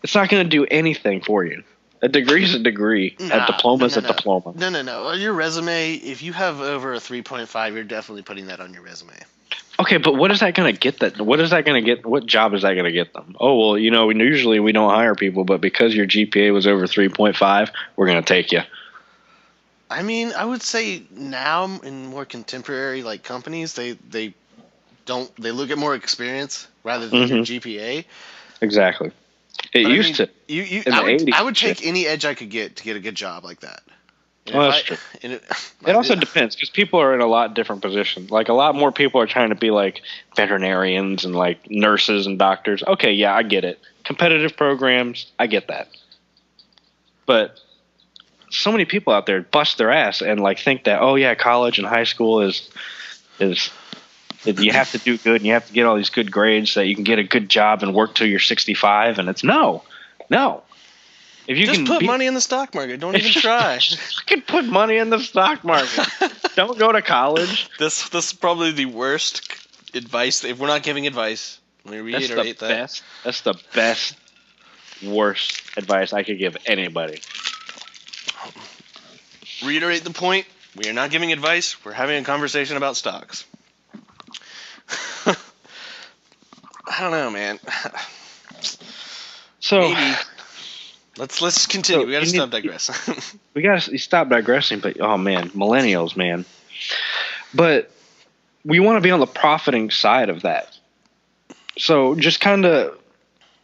It's not going to do anything for you. A degree is a degree. A diploma is a diploma. No. Your resume, if you have over a 3.5, you're definitely putting that on your resume. Okay, but what is that going to get them? What job is that going to get them? Oh, well, you know, usually we don't hire people, but because your GPA was over 3.5, we're going to take you. I mean, I would say now in more contemporary like companies, they look at more experience rather than your GPA. Exactly. I would take any edge I could get to get a good job like that. Well, that's true. It also depends because people are in a lot different positions. Like a lot more people are trying to be like veterinarians and like nurses and doctors. Okay, yeah, I get it. Competitive programs, I get that. But so many people out there bust their ass and like think that, oh yeah, college and high school is you have to do good and you have to get all these good grades so that you can get a good job and work till you're 65. And it's no. If you Just can put money in the stock market. Don't even try. Fucking put money in the stock market. Don't go to college. This is probably the worst advice. If we're not giving advice, let me reiterate that. That's the best, worst advice I could give anybody. Reiterate the point. We are not giving advice. We're having a conversation about stocks. I don't know, man. So maybe. Let's continue. We gotta stop digressing. We gotta stop digressing, but oh man, millennials, man. But we want to be on the profiting side of that. So just kind of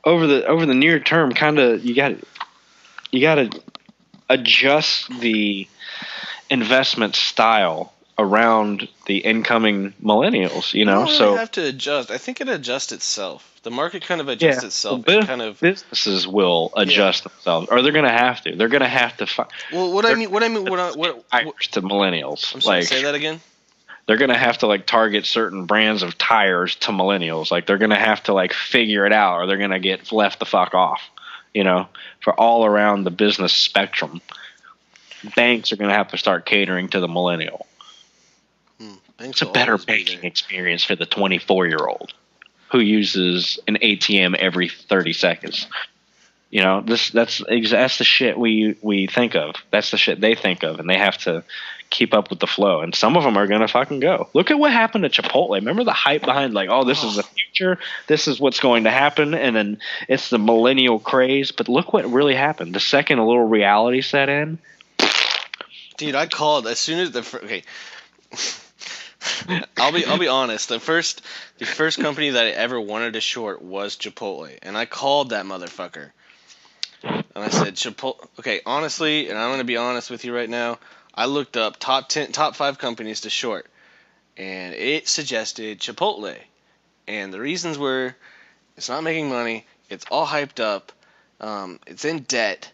over the near term, kind of you got to adjust the investment style around the incoming millennials. You know, so you have to adjust. I think it adjusts itself. The market kind of adjusts itself. Well, businesses will adjust themselves, or they're going to have to. They're going to have to. What I mean, to millennials. I'm sorry, say that again. They're going to have to target certain brands of tires to millennials. They're going to have to figure it out, or they're going to get left the fuck off. You know, for all around the business spectrum, banks are going to have to start catering to the millennial. It's a better banking experience for the 24-year-old who uses an ATM every 30 seconds. You know, that's the shit we think of. That's the shit they think of, and they have to keep up with the flow. And some of them are gonna fucking go. Look at what happened to Chipotle. Remember the hype behind this is the future, this is what's going to happen, and then it's the millennial craze. But look what really happened. The second a little reality set in, dude, I called as soon as okay. I'll be honest. The first company that I ever wanted to short was Chipotle, and I called that motherfucker, and I said, Chipotle. Okay, honestly, and I'm gonna be honest with you right now. I looked up top 5 companies to short, and it suggested Chipotle, and the reasons were, it's not making money, it's all hyped up, it's in debt,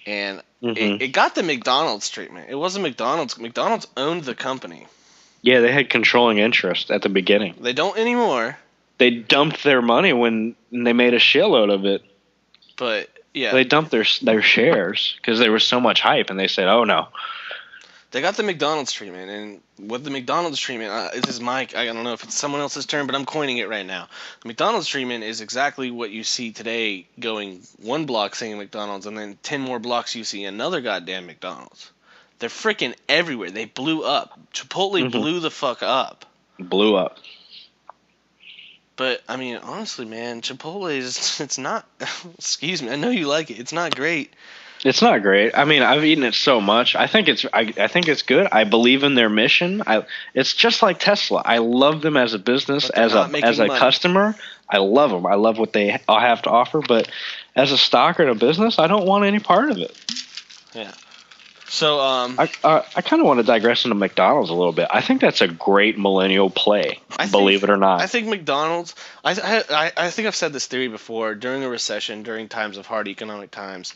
and it got the McDonald's treatment. It wasn't McDonald's. McDonald's owned the company. Yeah, they had controlling interest at the beginning. They don't anymore. They dumped their money when they made a shitload of it. But, yeah. They dumped their shares because there was so much hype, and they said, oh, no. They got the McDonald's treatment, and with the McDonald's treatment, this is I don't know if it's someone else's term, but I'm coining it right now. The McDonald's treatment is exactly what you see today, going one block saying McDonald's, and then 10 more blocks you see another goddamn McDonald's. They're freaking everywhere. They blew up. Chipotle blew the fuck up. Blew up. But, I mean, honestly, man, Chipotle it's not, excuse me, I know you like it. It's not great. It's not great. I mean, I've eaten it so much. I think it's good. I believe in their mission. It's just like Tesla. I love them as a business, as a customer. I love them. I love what they have to offer. But as a stock or a business, I don't want any part of it. Yeah. So I kind of want to digress into McDonald's a little bit. I think that's a great millennial play. Believe it or not. I think McDonald's. I think I've said this theory before. During a recession, during times of hard economic times,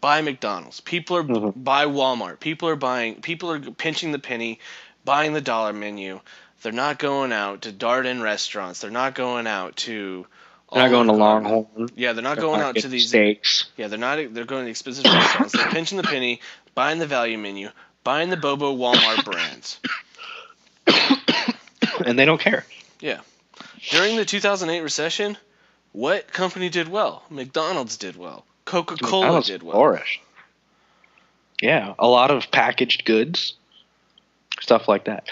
buy McDonald's. People are buy Walmart. People are pinching the penny, buying the dollar menu. They're not going out to Darden restaurants. They're not going out to. They're not going to Longhorn. Yeah, they're not going out to these steaks. Yeah, they're not. They're going to expensive restaurants. They're pinching the penny, buying the value menu, buying the Bobo Walmart brands, and they don't care. Yeah. During the 2008 recession, what company did well? McDonald's did well. Coca-Cola did well. Flourished. Yeah, a lot of packaged goods, stuff like that.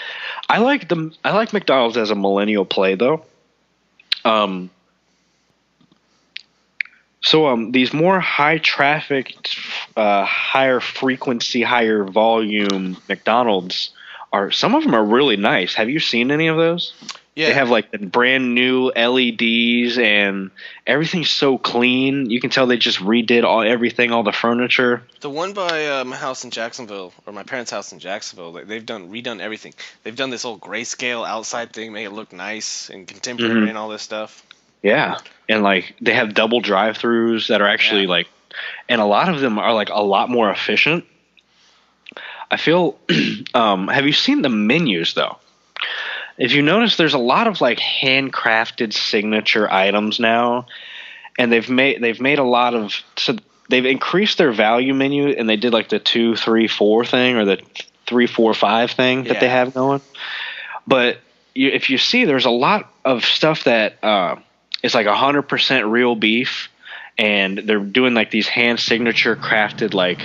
I like McDonald's as a millennial play though. So these more high traffic, higher frequency, higher volume McDonald's some of them are really nice. Have you seen any of those? Yeah. They have the brand new LEDs and everything's so clean. You can tell they just redid everything, all the furniture. The one by my house in Jacksonville, or my parents' house in Jacksonville, they've redone everything. They've done this whole grayscale outside thing, make it look nice and contemporary and all this stuff. Yeah, and they have double drive-throughs that are actually and a lot of them are a lot more efficient. I feel. Have you seen the menus though? If you notice, there's a lot of handcrafted signature items now, and they've made a lot of. So they've increased their value menu, and they did like the 2, 3, 4 thing, or the 3, 4, 5 thing that they have going. But if you see, there's a lot of stuff that is like 100% real beef, and they're doing like these hand signature crafted, like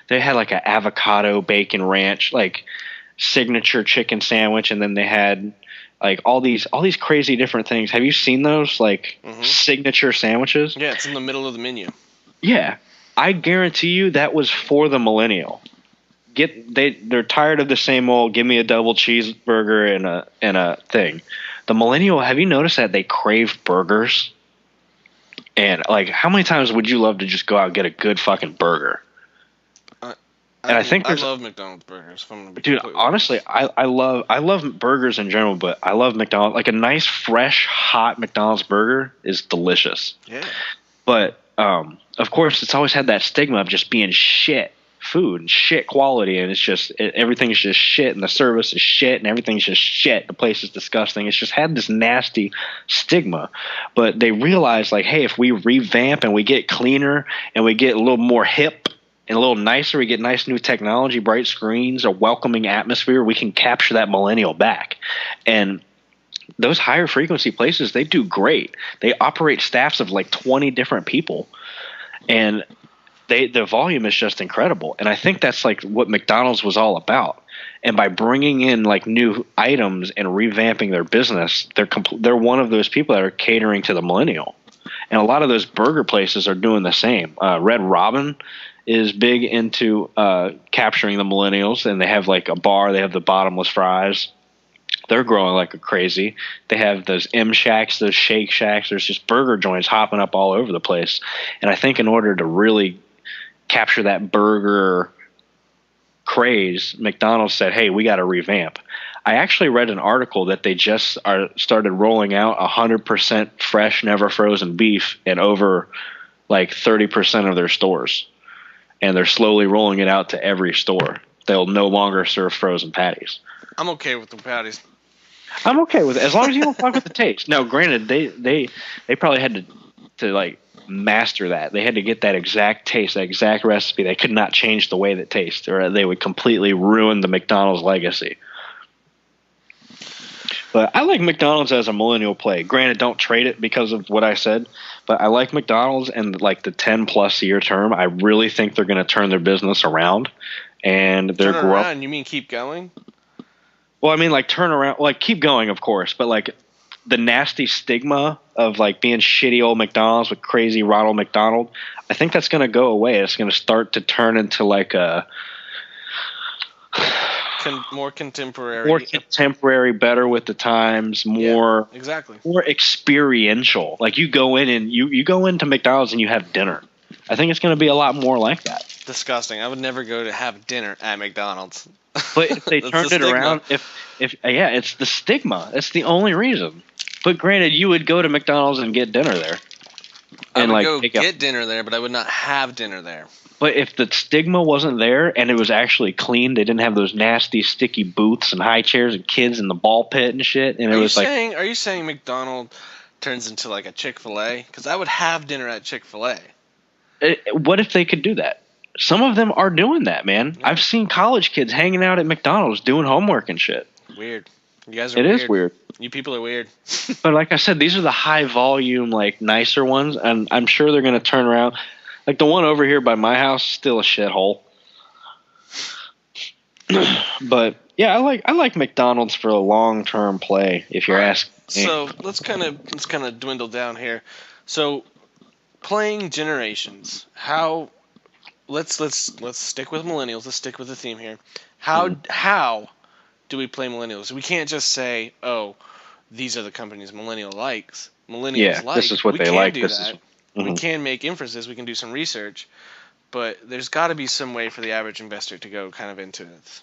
they had like an avocado bacon ranch like signature chicken sandwich, and then they had like all these crazy different things. Have you seen those like signature sandwiches? Yeah, it's in the middle of the menu. Yeah, I guarantee you that was for the millennial. They're tired of the same old. Give me a double cheeseburger and a thing. The millennial, have you noticed that they crave burgers? And like, how many times would you love to just go out and get a good fucking burger? I love McDonald's burgers. Dude, honestly, I love burgers in general, but I love McDonald's. Like a nice, fresh, hot McDonald's burger is delicious. Yeah. But of course, it's always had that stigma of just being shit food and shit quality, and it's just everything's just shit, and the service is shit, and everything's just shit. The place is disgusting. It's just had this nasty stigma. But they realized, like, hey, if we revamp and we get cleaner and we get a little more hip and a little nicer, we get nice new technology, bright screens, a welcoming atmosphere, we can capture that millennial back. And those higher frequency places, they do great. They operate staffs of like 20 different people, and the volume is just incredible. And I think that's like what McDonald's was all about. And by bringing in like new items and revamping their business, they're one of those people that are catering to the millennial. And a lot of those burger places are doing the same. Red Robin is big into capturing the millennials, and they have like a bar. They have the bottomless fries. They're growing like a crazy. They have those M Shacks, those Shake Shacks. There's just burger joints hopping up all over the place. And I think in order to really capture that burger craze, McDonald's said, hey, we got to revamp. I actually read an article that they just started rolling out 100% fresh, never frozen beef in over like 30% of their stores. And they're slowly rolling it out to every store. They'll no longer serve frozen patties. I'm okay with the patties. I'm okay with it, as long as you don't fuck with the taste. Now, granted, they probably had to like master that. They had to get that exact taste, that exact recipe. They could not change the way that tastes, or they would completely ruin the McDonald's legacy. But I like McDonald's as a millennial play. Granted, don't trade it because of what I said, but I like McDonald's, and like the 10+ year term, I really think they're going to turn their business around, and they're turn around. You mean keep going? Well, I mean, like turn around, like keep going, of course, but like the nasty stigma of like being shitty old McDonald's with crazy Ronald McDonald, I think that's going to go away. It's going to start to turn into like a more contemporary, better with the times, more exactly, more experiential. Like you go in and you go into McDonald's and you have dinner. I think it's going to be a lot more like that. Disgusting. I would never go to have dinner at McDonald's. But if they turned it around, it's the stigma. That's the only reason. But granted, you would go to McDonald's and get dinner there. I would go get dinner there, but I would not have dinner there. But if the stigma wasn't there and it was actually clean, they didn't have those nasty sticky booths and high chairs and kids in the ball pit and shit. And are you saying McDonald's turns into like a Chick-fil-A? Because I would have dinner at Chick-fil-A. What if they could do that? Some of them are doing that, man. Yeah. I've seen college kids hanging out at McDonald's doing homework and shit. Weird. You guys are weird. It is weird. You people are weird. But like I said, these are the high volume, like nicer ones, and I'm sure they're going to turn around. Like the one over here by my house, still a shithole. But yeah, I like McDonald's for a long-term play. If you're asking me. So let's kind of dwindle down here. So playing generations, how? Let's stick with millennials. Let's stick with the theme here. How do we play millennials? We can't just say, oh, these are the companies millennials like. This is what they like. We can make inferences. We can do some research, but there's got to be some way for the average investor to go kind of into it.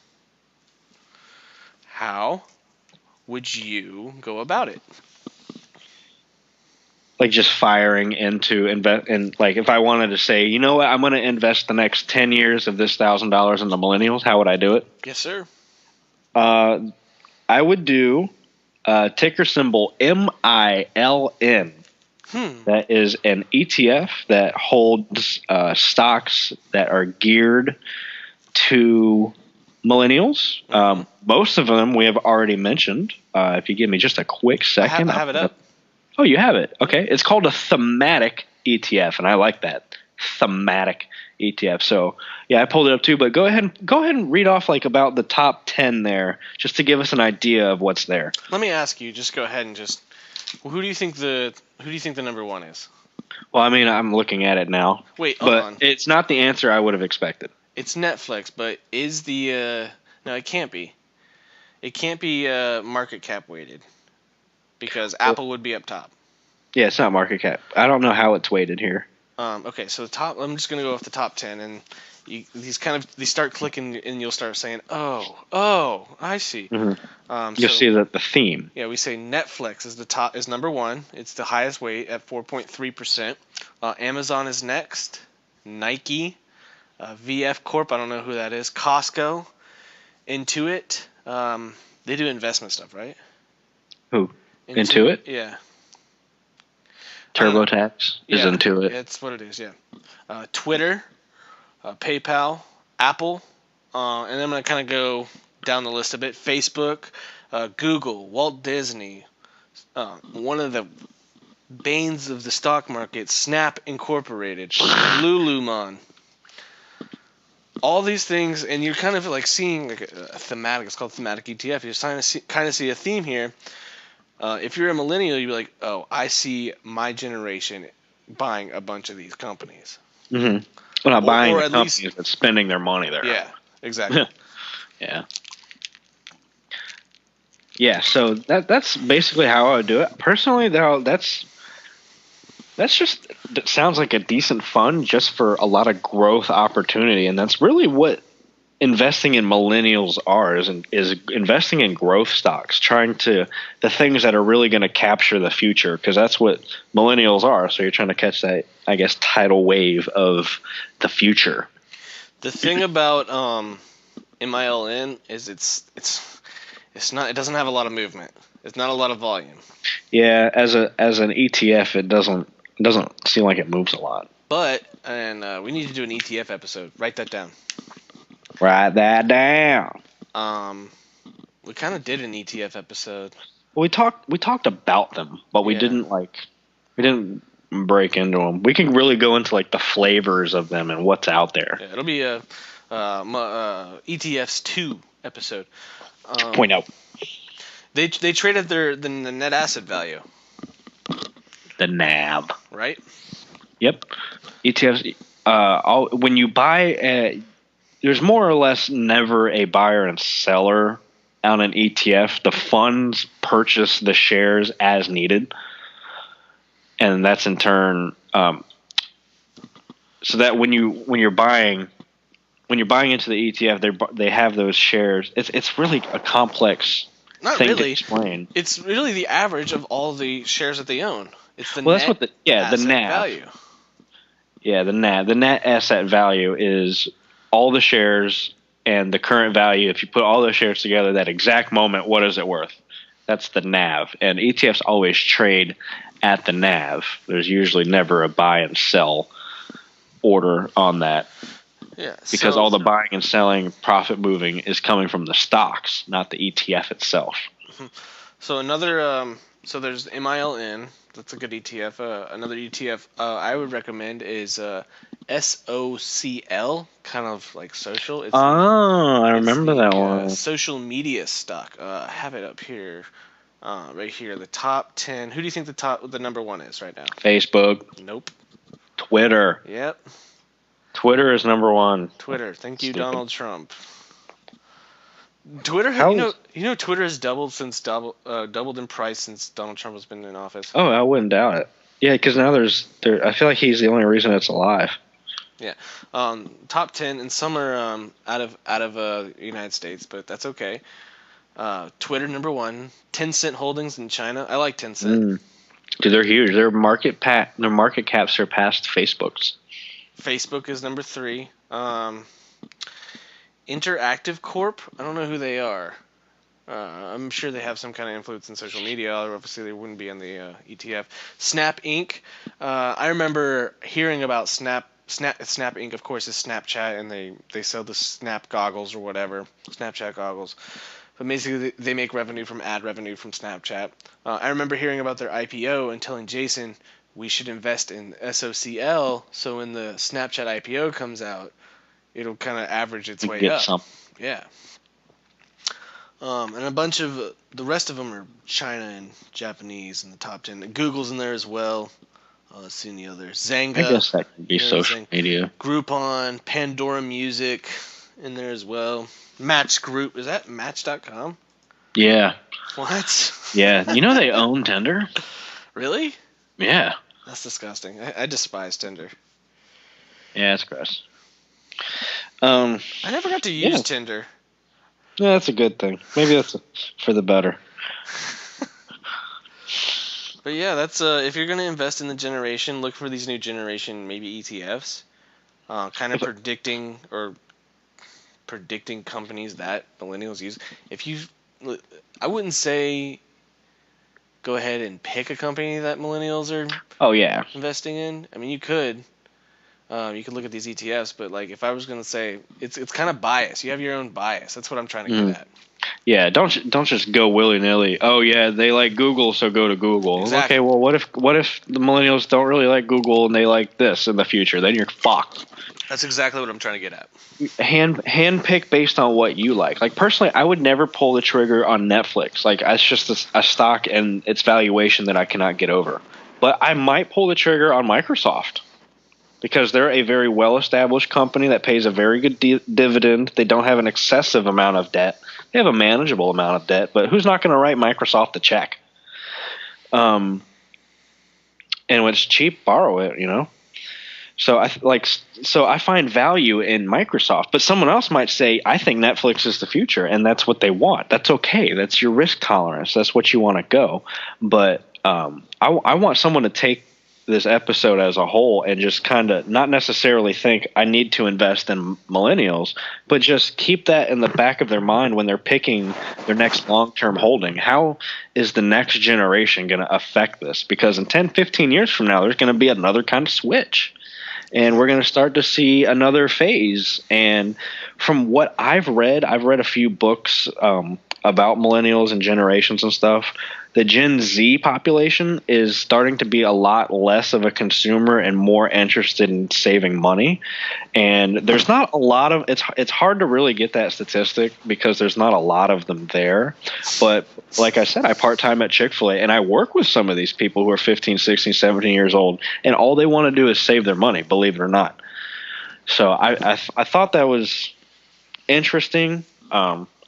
How would you go about it? Like just firing into invest, and like if I wanted to say, you know what, I'm going to invest the next 10 years of this $1,000 in the millennials. How would I do it? Yes, sir. I would do ticker symbol MILN. That is an ETF that holds stocks that are geared to millennials. Most of them we have already mentioned. If you give me just a quick second. I have it up. Oh, you have it. Okay. It's called a thematic ETF, and I like that. Thematic ETF. So, yeah, I pulled it up too, but go ahead and read off like about the top 10 there just to give us an idea of what's there. Let me ask you, just go ahead and who do you think the number one is? Well, I mean, I'm looking at it now. Wait, hold on. It's not the answer I would have expected. It's Netflix, but is the no, it can't be. It can't be market cap weighted because Apple would be up top. Yeah, it's not market cap. I don't know how it's weighted here. Okay, so the top. I'm just gonna go off the top 10, and these start clicking, and you'll start saying, "Oh, I see." Mm-hmm. You'll see that the theme. Yeah, we say Netflix is number one. It's the highest weight at 4.3%. Amazon is next. Nike, VF Corp. I don't know who that is. Costco, Intuit. They do investment stuff, right? Who? Intuit? Yeah. TurboTax is Intuit. Yeah, that's what it is. Yeah. Twitter, PayPal, Apple, and then I'm gonna kind of go down the list a bit. Facebook, Google, Walt Disney, one of the banes of the stock market, Snap Incorporated, Lululemon. All these things, and you're kind of like seeing like a thematic. It's called thematic ETF. You're trying to kind of see a theme here. If you're a millennial, you'd be like, "Oh, I see my generation buying a bunch of these companies." Mm-hmm. Well, not buying the companies, but spending their money there. Yeah, exactly. Yeah. Yeah, so that's basically how I would do it. Personally, though, that sounds like a decent fund just for a lot of growth opportunity, and that's really what investing in millennials is investing in growth stocks, the things that are really going to capture the future, because that's what millennials are. So you're trying to catch that, I guess, tidal wave of the future. The thing about MILN is it doesn't have a lot of movement. It's not a lot of volume. Yeah, as an ETF, it doesn't seem like it moves a lot. But we need to do an ETF episode. Write that down. Write that down. We kind of did an ETF episode. Well, we talked about them, but we didn't break into them. We can really go into like the flavors of them and what's out there. Yeah, it'll be a ETFs 2 episode. 2.0. They traded the net asset value. The NAV. Right. Yep. ETFs. When you buy there's more or less never a buyer and seller on an ETF. The funds purchase the shares as needed, and that's in turn so that when you're buying into the ETF, they have those shares. It's really a complex thing to explain. It's really the average of all the shares that they own. It's the net asset the NAV value. Yeah, the NAV. The net asset value is all the shares and the current value. If you put all those shares together, that exact moment, what is it worth? That's the NAV. And ETFs always trade at the NAV. There's usually never a buy and sell order on that. Yeah, because all the buying and selling, profit moving is coming from the stocks, not the ETF itself. So another, so there's MILN. That's a good ETF. Another ETF I would recommend is SOCL, kind of like social. I remember that one. Social media stock. I have it up here, right here. The top 10. Who do you think the number one is right now? Facebook. Nope. Twitter. Yep. Twitter is number one. Twitter. Thank you, Donald Trump. Twitter, you know, Twitter has doubled in price since Donald Trump has been in office. Oh, I wouldn't doubt it. Yeah, because now I feel like he's the only reason it's alive. Yeah, top 10, and some are out of United States, but that's okay. Twitter number one. Tencent Holdings in China. I like Tencent. Dude, they're huge. Their market cap surpassed Facebook's. Facebook is number 3. Interactive Corp. I don't know who they are. I'm sure they have some kind of influence in social media. Obviously, they wouldn't be on the ETF. Snap Inc. I remember hearing about Snap Inc. Of course is Snapchat, and they sell the Snap goggles or whatever, Snapchat goggles. But basically, they make revenue from ad revenue from Snapchat. I remember hearing about their IPO and telling Jason we should invest in SOCL, so when the Snapchat IPO comes out, it'll kind of average its way Get up. some. Yeah. And a bunch of the rest of them are China and Japanese in the top 10. Google's in there as well. Let's see any others. Zanga. I guess that could be social media. Groupon, Pandora Music in there as well. Match Group. Is that Match.com? Yeah. What? Yeah. You know they own Tinder? Really? Yeah. That's disgusting. I despise Tinder. Yeah, it's gross. I never got to use Tinder. Yeah, that's a good thing. Maybe that's for the better. But yeah, that's if you're gonna invest in the generation, look for these new generation maybe ETFs, kind of predicting companies that millennials use. I wouldn't say go ahead and pick a company that millennials are investing in. I mean, you could. You could look at these ETFs, but like if I was gonna say, it's kind of biased. You have your own bias. That's what I'm trying to get at. Yeah, don't just go willy nilly. Oh yeah, they like Google, so go to Google. Exactly. Okay, well what if the millennials don't really like Google and they like this in the future? Then you're fucked. That's exactly what I'm trying to get at. Hand pick based on what you like. Like personally, I would never pull the trigger on Netflix. Like it's just a stock and its valuation that I cannot get over. But I might pull the trigger on Microsoft. Because they're a very well-established company that pays a very good dividend. They don't have an excessive amount of debt. They have a manageable amount of debt, but who's not going to write Microsoft a check? And when it's cheap, borrow it, you know? So I find value in Microsoft, but someone else might say, I think Netflix is the future, and that's what they want. That's okay. That's your risk tolerance. That's what you want to go. But I want someone to take this episode as a whole and just kind of not necessarily think I need to invest in millennials, but just keep that in the back of their mind when they're picking their next long-term holding. How is the next generation going to affect this? Because in 10, 15 years from now, there's going to be another kind of switch. And we're going to start to see another phase. And from what I've read a few books about millennials and generations and stuff. The Gen Z population is starting to be a lot less of a consumer and more interested in saving money. And there's not a lot of it's hard to really get that statistic because there's not a lot of them there. But like I said, I part-time at Chick-fil-A and I work with some of these people who are 15, 16, 17 years old and all they want to do is save their money, believe it or not. So I thought that was interesting.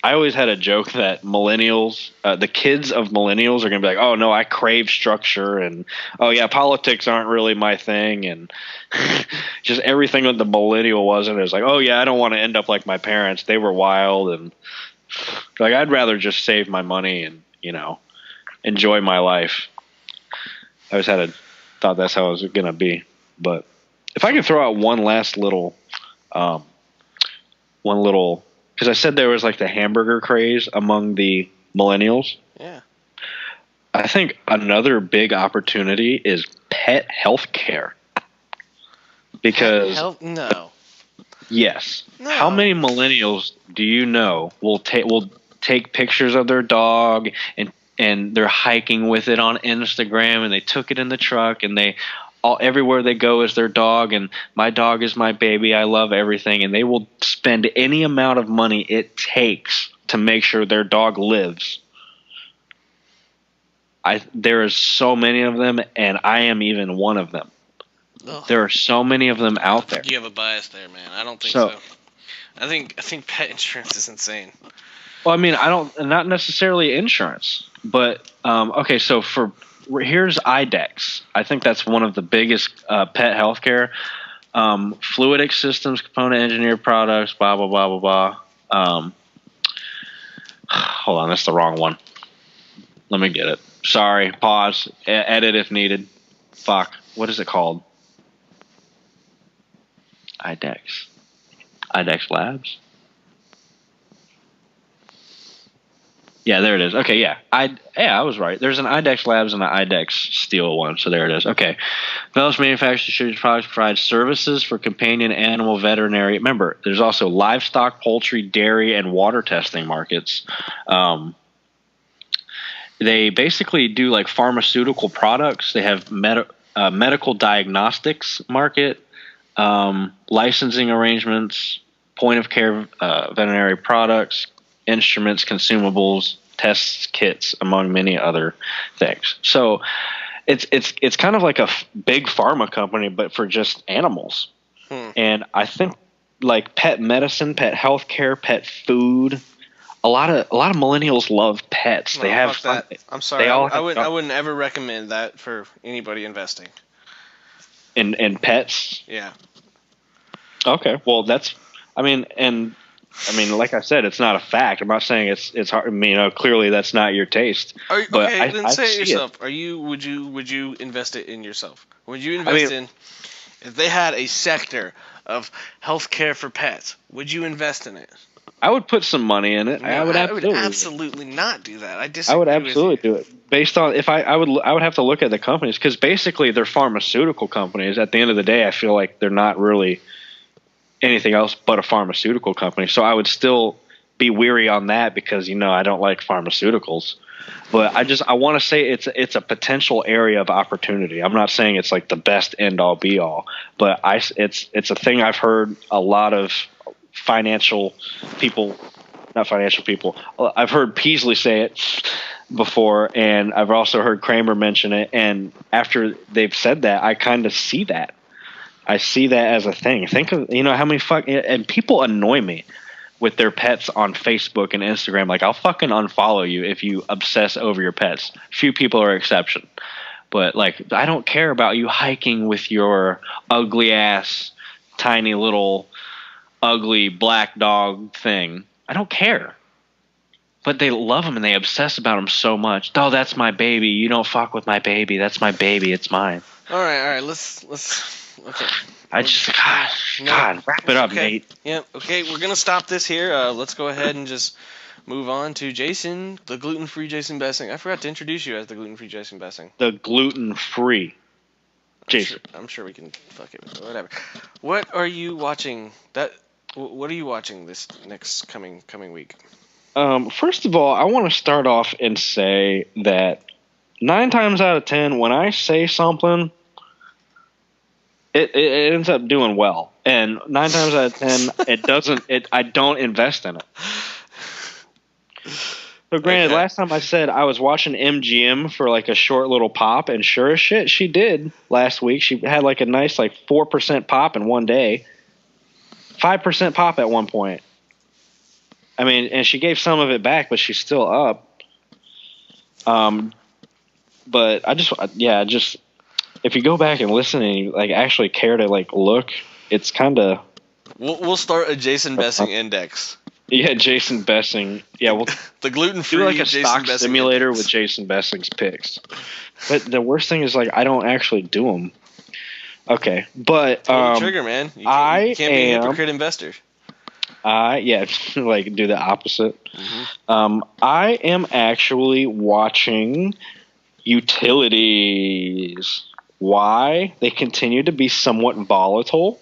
I always had a joke that millennials, the kids of millennials are going to be like, oh, no, I crave structure. And, oh, yeah, politics aren't really my thing. And just everything that the millennial wasn't is like, oh, yeah, I don't want to end up like my parents. They were wild. And like I'd rather just save my money and, you know, enjoy my life. I always thought that's how it was going to be. But if I could throw out one little because I said there was like the hamburger craze among the millennials. Yeah. I think another big opportunity is pet health care. Because no. Yes. No. How many millennials do you know will take pictures of their dog and they're hiking with it on Instagram and they took it in the truck and everywhere they go is their dog and my dog is my baby. I love everything. And they will spend any amount of money it takes to make sure their dog lives. There is so many of them and I am even one of them. Ugh. There are so many of them out there. You have a bias there, man. I don't think so. I think pet insurance is insane. Well, I mean, not necessarily insurance, but okay, so here's Idexx. I think that's one of the biggest pet healthcare. Fluidic systems, component engineered products, blah, blah, blah, blah, blah. Hold on, that's the wrong one. Let me get it. Sorry, pause, edit if needed. Fuck, what is it called? Idexx Labs? Yeah, there it is. Okay, yeah. I was right. There's an Idexx Labs and an Idexx Steel one, so there it is. Okay. Develops, manufactures, distributes products, provides services for companion animal veterinary. Remember, there's also livestock, poultry, dairy, and water testing markets. They basically do like pharmaceutical products. They have medical diagnostics market, licensing arrangements, point of care veterinary products, instruments, consumables, tests, kits, among many other things. So it's kind of like a big pharma company, but for just animals. And I think like pet medicine, pet healthcare, pet food. A lot of millennials love pets. No, they have that. I'm sorry. I wouldn't ever recommend that for anybody investing. In pets. Yeah. Okay. Well, like I said, it's not a fact. I'm not saying it's hard. I mean, clearly that's not your taste. Then say it yourself. Would you invest it in yourself? Would you invest in if they had a sector of healthcare for pets? Would you invest in it? I would put some money in it. No, I would absolutely not do that. I disagree. I would absolutely do it based on I would have to look at the companies because basically they're pharmaceutical companies. At the end of the day, I feel like they're not really anything else but a pharmaceutical company. So I would still be weary on that because I don't like pharmaceuticals. But I want to say it's a potential area of opportunity. I'm not saying it's like the best end all be all, but it's a thing I've heard a lot of not financial people. I've heard Peasley say it before, and I've also heard Kramer mention it. And after they've said that, I kind of see that. I see that as a thing. Think of how many and people annoy me with their pets on Facebook and Instagram. Like I'll fucking unfollow you if you obsess over your pets. Few people are exception, but like I don't care about you hiking with your ugly ass, tiny little, ugly black dog thing. I don't care. But they love him and they obsess about him so much. Oh, that's my baby. You don't fuck with my baby. That's my baby. It's mine. All right. Let's. Okay. God, wrap it up, Nate. Yeah. Okay, we're gonna stop this here. Let's go ahead and just move on to Jason, the gluten-free Jason Bessing. I forgot to introduce you as the gluten-free Jason Bessing. The gluten-free Jason. I'm sure we can fuck it. Whatever. What are you watching? What are you watching this next coming week? First of all, I want to start off and say that 9 times out of 10, when I say something, it ends up doing well, and 9 times out of 10, it doesn't. I don't invest in it. So granted, last time I said I was watching MGM for like a short little pop, and sure as shit, she did last week. She had like a nice 4% pop in one day, 5% pop at one point. I mean, and she gave some of it back, but she's still up. But just if you go back and listen and you actually care to look, it's kind of. We'll start a Jason Bessing index. Yeah, Jason Bessing. Yeah, well, the gluten-free do a Jason stock Bessing simulator index. with Jason Bessing's picks. But the worst thing is I don't actually do them. Okay, but Pull the trigger, man. You can't be a hypocrite investor. Do the opposite. Mm-hmm. I am actually watching utilities. Why? They continue to be somewhat volatile.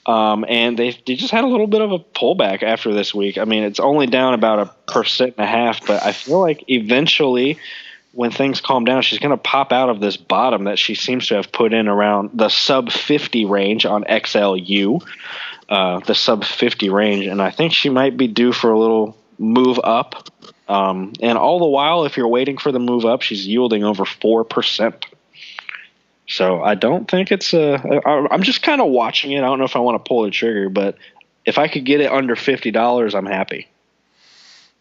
And they just had a little bit of a pullback after this week. I mean, it's only down about 1.5%, but I feel like eventually when things calm down, she's going to pop out of this bottom that she seems to have put in around the sub 50 range on XLU, the sub 50 range. And I think she might be due for a little move up. And all the while, if you're waiting for the move up, she's yielding over 4%. So I don't think I'm just kind of watching it. I don't know if I want to pull the trigger, but if I could get it under $50, I'm happy.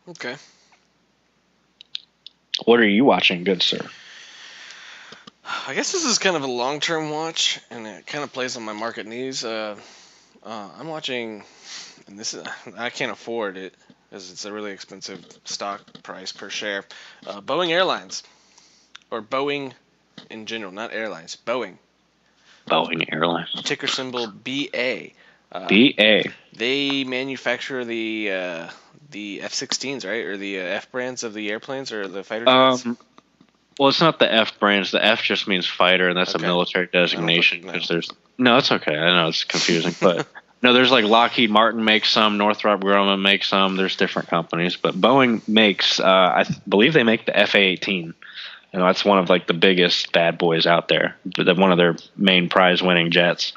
Okay. What are you watching, good sir? I guess this is kind of a long-term watch, and it kind of plays on my market needs. I'm watching, and I can't afford it because it's a really expensive stock price per share. Boeing Airlines, or Boeing in general, not airlines. Boeing. Boeing Airlines. Ticker symbol BA. BA. They manufacture the the F-16s, right? Or the F brands of the airplanes or the fighter jets? Well, it's not the F brands. The F just means fighter, and that's Okay. a military designation. No. Because no, it's okay. I know it's confusing, but no, there's like Lockheed Martin makes some, Northrop Grumman makes some. There's different companies, but Boeing makes. I believe they make the FA-18. That's one of like the biggest bad boys out there. One of their main prize-winning jets.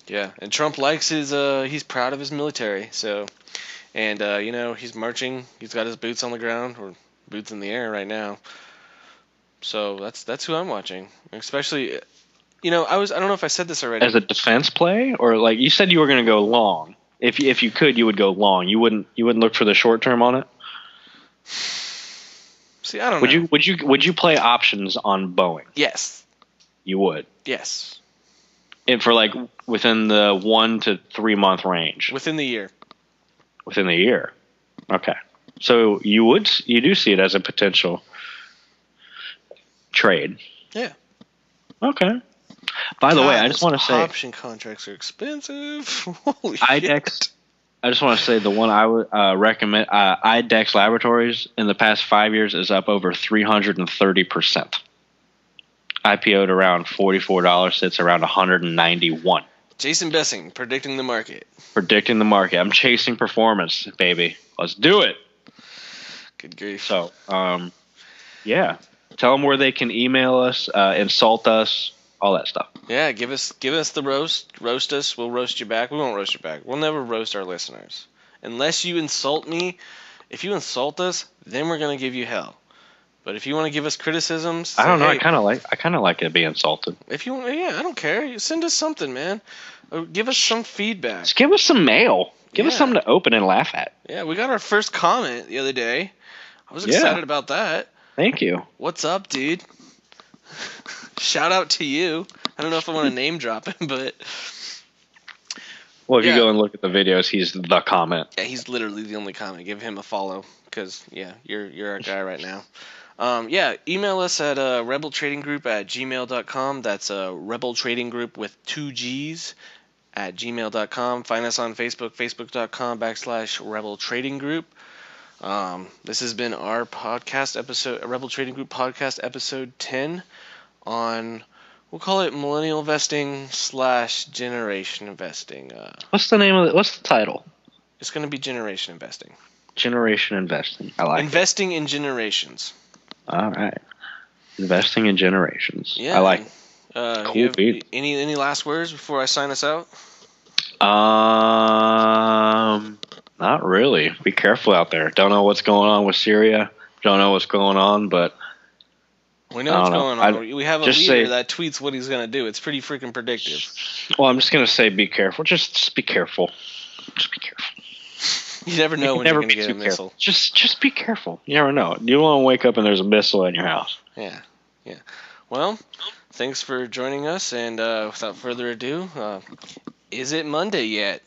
Yeah, and Trump likes his. He's proud of his military. So, and he's marching. He's got his boots on the ground or boots in the air right now. So that's who I'm watching. Especially, I don't know if I said this already. As a defense play, or like you said, you were going to go long. If you could, you would go long. You wouldn't look for the short term on it. See, I don't know. Would you play options on Boeing? Yes. You would. Yes. And for like within the 1 to 3 month range. Within the year. Within the year. Okay. So you do see it as a potential trade. Yeah. Okay. By the way, I just want to say option contracts are expensive. Holy Idexx. shit. I just want to say the one I would recommend, Idexx Laboratories, in the past 5 years is up over 330%. IPO'd around $44, sits around 191. Jason Bessing, predicting the market. Predicting the market. I'm chasing performance, baby. Let's do it. Good grief. So, yeah. Tell them where they can email us, insult us, all that stuff. Yeah, give us the roast us. We'll roast you back. We won't roast you back. We'll never roast our listeners unless you insult me. If you insult us, then we're gonna give you hell. But if you want to give us criticisms, I don't know. Hey, I kind of like it being insulted. If you want, I don't care. You send us something, man. Or give us some feedback. Just give us some mail. Give us something to open and laugh at. Yeah, we got our first comment the other day. I was excited about that. Thank you. What's up, dude? Shout out to you. I don't know if I want to name drop him, but... Well, if you go and look at the videos, he's the comment. Yeah, he's literally the only comment. Give him a follow, because, you're our guy right now. Email us at rebeltradinggroup@gmail.com. That's rebeltradinggroup with 2 G's @gmail.com. Find us on Facebook, facebook.com/rebeltradinggroup. This has been our podcast episode, Rebel Trading Group podcast episode 10 on, we'll call it millennial investing / generation investing. What's the name of it? What's the title? It's going to be generation investing. Generation investing. I like investing in generations. All right. Investing in generations. Yeah. I like it. Cool, dude. Any last words before I sign us out? Not really. Be careful out there. Don't know what's going on with Syria. Don't know what's going on, but we know what's going on. We have a leader that tweets what he's going to do. It's pretty freaking predictive. Well, I'm just going to say be careful. Just be careful. Just be careful. You never know when you're going to get a missile. Just be careful. You never know. You don't want to wake up and there's a missile in your house. Yeah. Well, thanks for joining us, and without further ado, is it Monday yet?